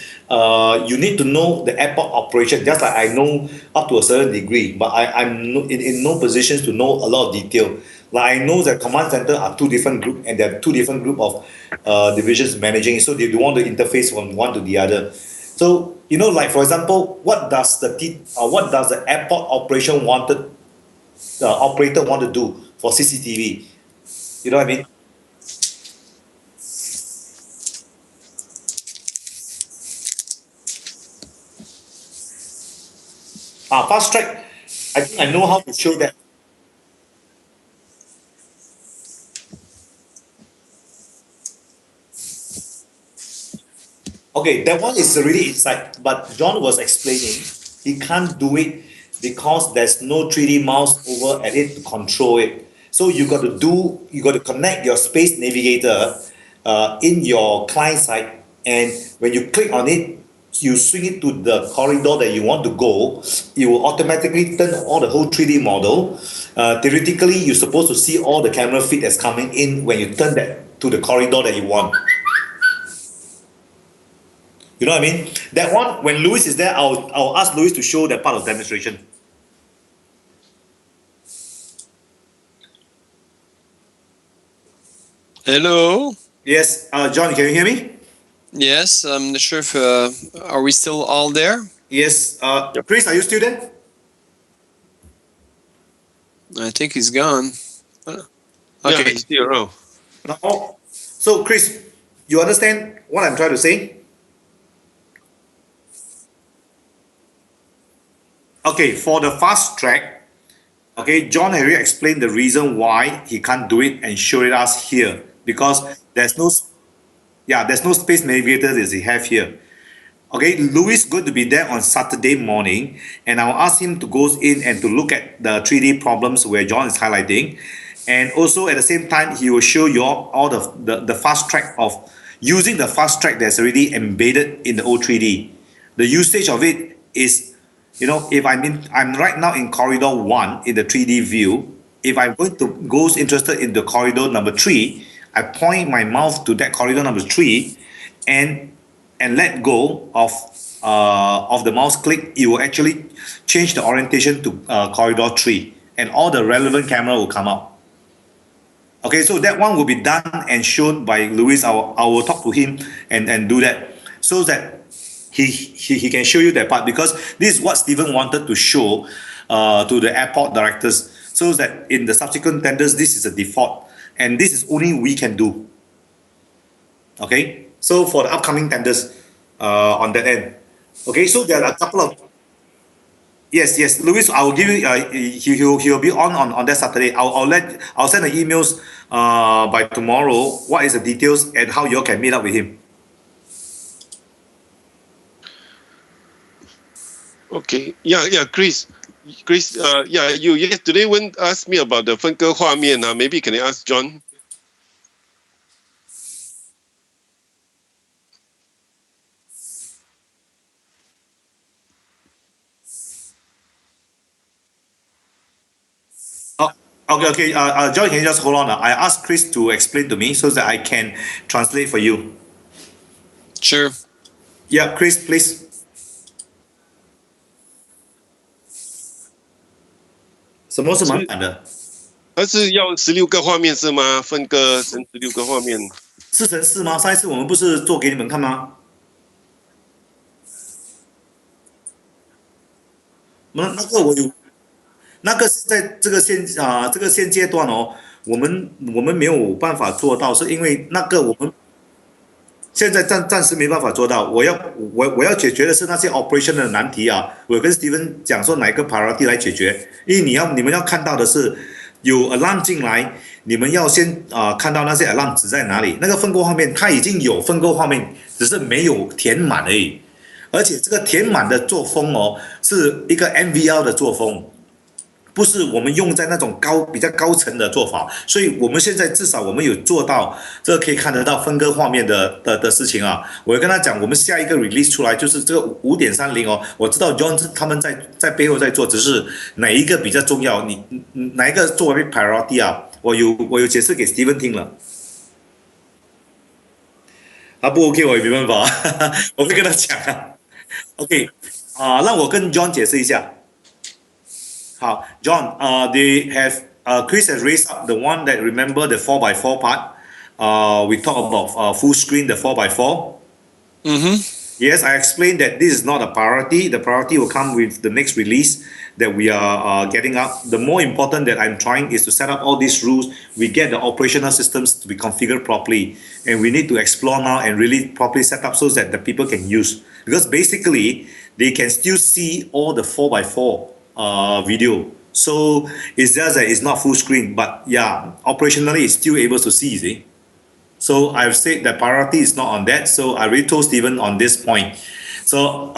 [SPEAKER 1] you need to know the airport operation just like I know up to a certain degree, but I'm in no positions to know a lot of detail. Like I know that command center are two different group and there are two different group of divisions managing, so they want to interface from one to the other. So like for example, what does the airport operation wanted the operator want to do for CCTV? You know what I mean? Fast track. I think I know how to show that. Okay, that one is already inside, but John was explaining he can't do it because there's no 3D mouse over at it to control it. So you got to connect your space navigator in your client side, and when you click on it, you swing it to the corridor that you want to go, it will automatically turn all the whole 3D model. Theoretically, you're supposed to see all the camera feed that's coming in when you turn that to the corridor that you want. You know what I mean? That one, when Louis is there, I'll ask Louis to show that part of demonstration.
[SPEAKER 3] Hello.
[SPEAKER 1] Yes, John, can you hear me?
[SPEAKER 3] Yes, I'm not sure if are we still all there?
[SPEAKER 1] Yes, Chris, are you still there?
[SPEAKER 3] I think he's gone.
[SPEAKER 2] Yeah,
[SPEAKER 3] Okay.
[SPEAKER 2] he's still around.
[SPEAKER 1] No. So, Chris, you understand what I'm trying to say? Okay, for the fast track, okay, John has already explained the reason why he can't do it and show it us here because there's no, yeah, there's no space navigator that he have here. Okay, Louis is going to be there on Saturday morning, and I'll ask him to go in and to look at the 3D problems where John is highlighting. And also at the same time, he will show you all the fast track of using the fast track that's already embedded in the o3d. The usage of it is, you know, if I'm right now in corridor 1 in the 3D view, if I'm going to goes interested in the corridor number 3, I point my mouse to that corridor number 3 and let go of the mouse click, it will actually change the orientation to corridor 3 and all the relevant camera will come up. Okay, so that one will be done and shown by Louis. I will talk to him and do that so that he can show you that part, because this is what Stephen wanted to show to the airport directors, so that in the subsequent tenders, this is a default and this is only we can do. Okay, so for the upcoming tenders on that end. Okay, so there are a couple of, yes, Louis, I will give you he'll be on that Saturday. I'll send the emails by tomorrow what is the details and how you all can meet up with him.
[SPEAKER 2] Okay, yeah, Chris, yeah, you yesterday when asked me about the 分割画面 maybe can I ask John?
[SPEAKER 1] Oh, okay. John, can you just hold on? I asked Chris to explain to me so that I can translate for you.
[SPEAKER 3] Sure.
[SPEAKER 1] Yeah, Chris, please. 什么是门槛的？
[SPEAKER 2] 它是要16个画面是吗？分割成16个画面。
[SPEAKER 1] 4×4吗？上一次我们不是做给你们看吗？那个我有，那个是在这个现阶段哦，我们没有办法做到，是因为那个我们现在暂时没办法做到。我要解决的是那些 operation 的难题啊。我跟 Steven 讲说哪一个 priority 来解决，因为你们要看到的是有 alarm 进来，你们要先看到那些 alarm 指在哪里。那个分割画面它已经有分割画面，只是没有填满而已。而且这个填满的作风哦，是一个 MVL 的作风，不是我们用在那种比较高层的做法。所以我们现在至少我们有做到这个可以看得到分割画面的事情啊。我跟他讲，我们下一个 release 出来就是这个5.30哦。我知道 John 他们在背后在做，只是哪一个比较重要，你哪一个作为 priority 啊？我有解释给 Steven 听了。他不 OK 我也没办法，我会跟他讲啊。OK，让我跟 John 解释一下。好 ，John，they have Chris has raised up the one that remember the 4x4 part. We talk about full screen, the 4x4. Yes, I explained that this is not a priority. The priority will come with the next release that we are getting up. The more important that I'm trying is to set up all these rules. We get the operational systems to be configured properly, and we need to explore now and really properly set up so that the people can use. Because basically, they can still see all the 4x4 video. So it's just that it's not full screen, but yeah, operationally it's still able to see, see. So I've said that priority is not on that. So I already told Stephen on this point. So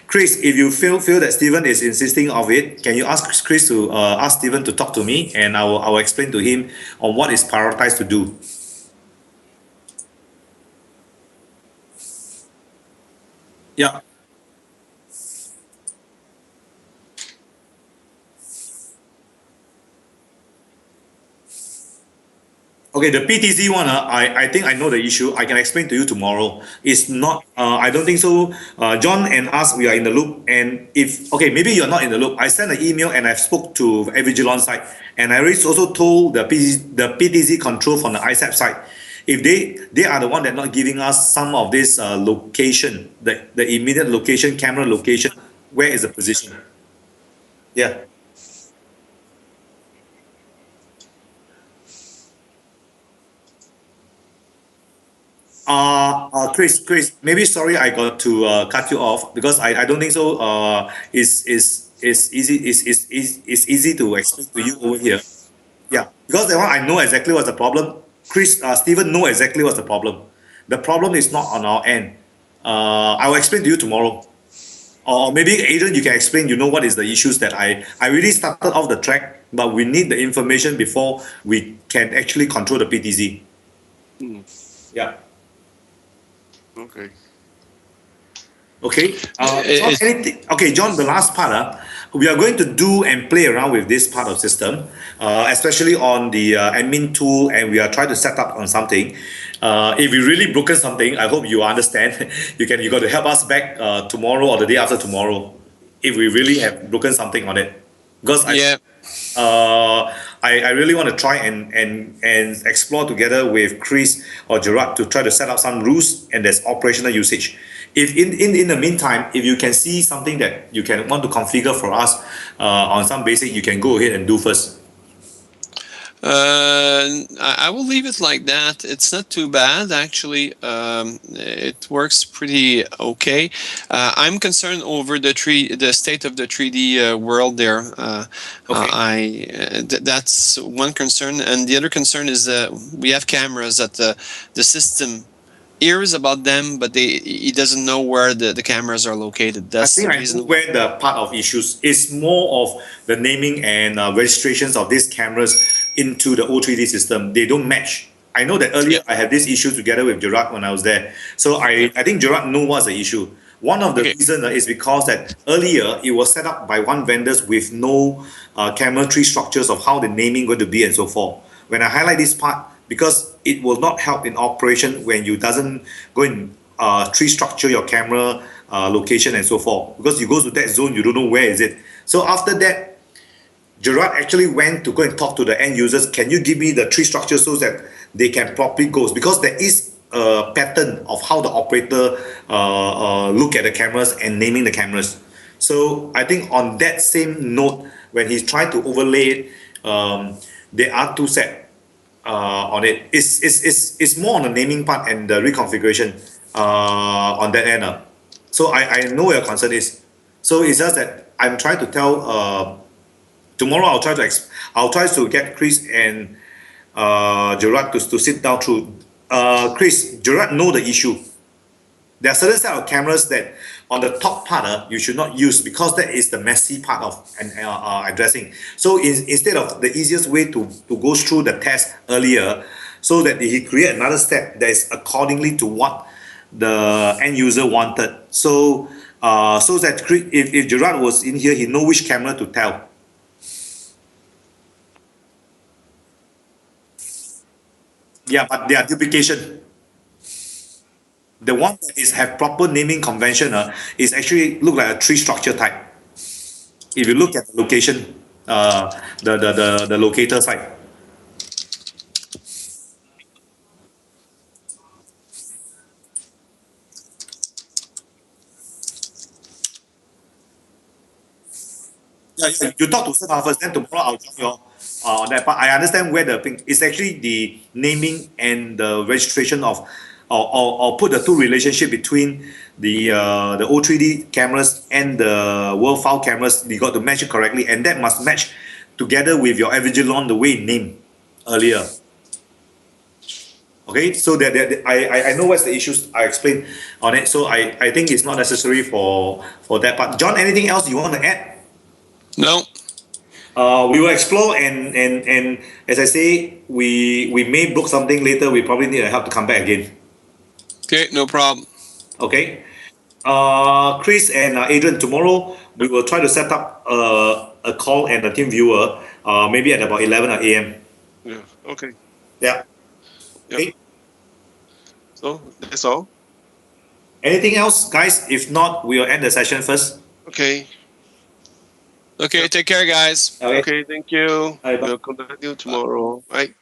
[SPEAKER 1] Chris, if you feel that Stephen is insisting of it, can you ask Chris to ask Stephen to talk to me, and I will explain to him on what is prioritized to do. Yeah. Okay, the PTZ one, I think I know the issue. I can explain to you tomorrow. It's not, I don't think so. John and us, we are in the loop. And if, okay, maybe you're not in the loop. I sent an email and I spoke to Avigilon side. And I also told the PTZ control from the ISAP side. If they are the one that not giving us some of this location, the immediate location, camera location, where is the position? Yeah. Chris, maybe sorry I got to cut you off because I don't think so. Is easy is easy to explain to you over here. Yeah, because that one I know exactly what's the problem. Chris, Stephen know exactly what's the problem. The problem is not on our end. I will explain to you tomorrow. Or maybe Adrian, you can explain. You know what is the issues that I really started off the track, but we need the information before we can actually control the PTZ. Yeah.
[SPEAKER 2] Okay.
[SPEAKER 1] Okay. John,
[SPEAKER 3] It-
[SPEAKER 1] anything? Okay, John. The last part. We are going to do and play around with this part of system, especially on the admin tool, and we are trying to set up on something. If we really broken something, I hope you understand. You got to help us back tomorrow or the day after tomorrow, if we really have broken something on it, because
[SPEAKER 3] yeah.
[SPEAKER 1] I really want to try and explore together with Chris or Gerard to try to set up some rules and there's operational usage. If in the meantime, if you can see something that you can want to configure for us on some basic, you can go ahead and do first.
[SPEAKER 3] I will leave it like that. It's not too bad, actually. It works pretty okay. I'm concerned over the state of the 3D world there. That's one concern, and the other concern is we have cameras that the system hears about them, but he doesn't know where the cameras are located.
[SPEAKER 1] I
[SPEAKER 3] That's
[SPEAKER 1] think
[SPEAKER 3] the
[SPEAKER 1] I know
[SPEAKER 3] reason.
[SPEAKER 1] where the part of issues is more of the naming and registrations of these cameras into the o3d system. They don't match. I know that earlier
[SPEAKER 3] Yeah.
[SPEAKER 1] I had this issue together with Gerard when I was there. So I think Gerard knows what's the issue. One of the
[SPEAKER 3] Okay.
[SPEAKER 1] reasons is because that earlier it was set up by one vendors with no camera tree structures of how the naming going to be and so forth. When I highlight this part, because it will not help in operation when you doesn't go and tree structure your camera location and so forth, because you go to that zone, you don't know where is it. So after that, Gerard actually went to go and talk to the end users. Can you give me the tree structure so that they can properly go? Because there is a pattern of how the operator look at the cameras and naming the cameras. So I think on that same note, when he's trying to overlay it, there are two set on it. It's more on the naming part and the reconfiguration on that end. So I know where your concern is. So it's just that I'm trying to tell. Tomorrow I'll try to get Chris and Gerard to sit down through. Chris, Gerard know the issue. There are certain set of cameras that on the top part you should not use because that is the messy part of addressing. So instead of the easiest way to go through the test earlier, so that he create another step that is accordingly to what the end user wanted. So so that if Gerard was in here, he know which camera to tell. Yeah, but they are duplication. The one that is have proper naming convention is actually look like a tree structure type. If you look at the location, the locator site. Yeah, yeah, you talk to Sir first, then tomorrow I'll join you on that. But I understand where the thing is actually the naming and the registration of, or put the two relationship between the o3d cameras and the world file cameras. You got to match it correctly, and that must match together with your Avigilon the way it named earlier. Okay, so I know what's the issues I explained on it. So I think it's not necessary for that part. John, anything else you want to add?
[SPEAKER 3] No.
[SPEAKER 1] We will explore and as I say, we may book something later. We probably need help to come back again.
[SPEAKER 3] Okay, no problem.
[SPEAKER 1] Okay. Chris and Adrian, tomorrow we will try to set up a call and a team viewer. Maybe at about 11 a.m.
[SPEAKER 2] Yeah. Okay.
[SPEAKER 1] Yeah.
[SPEAKER 2] Yeah.
[SPEAKER 1] Okay.
[SPEAKER 2] So that's all.
[SPEAKER 1] Anything else, guys? If not, we will end the session first.
[SPEAKER 2] Okay.
[SPEAKER 3] Okay, take care, guys.
[SPEAKER 1] Okay.
[SPEAKER 2] Okay. Thank you.
[SPEAKER 1] Bye.
[SPEAKER 2] We'll contact you tomorrow. Right.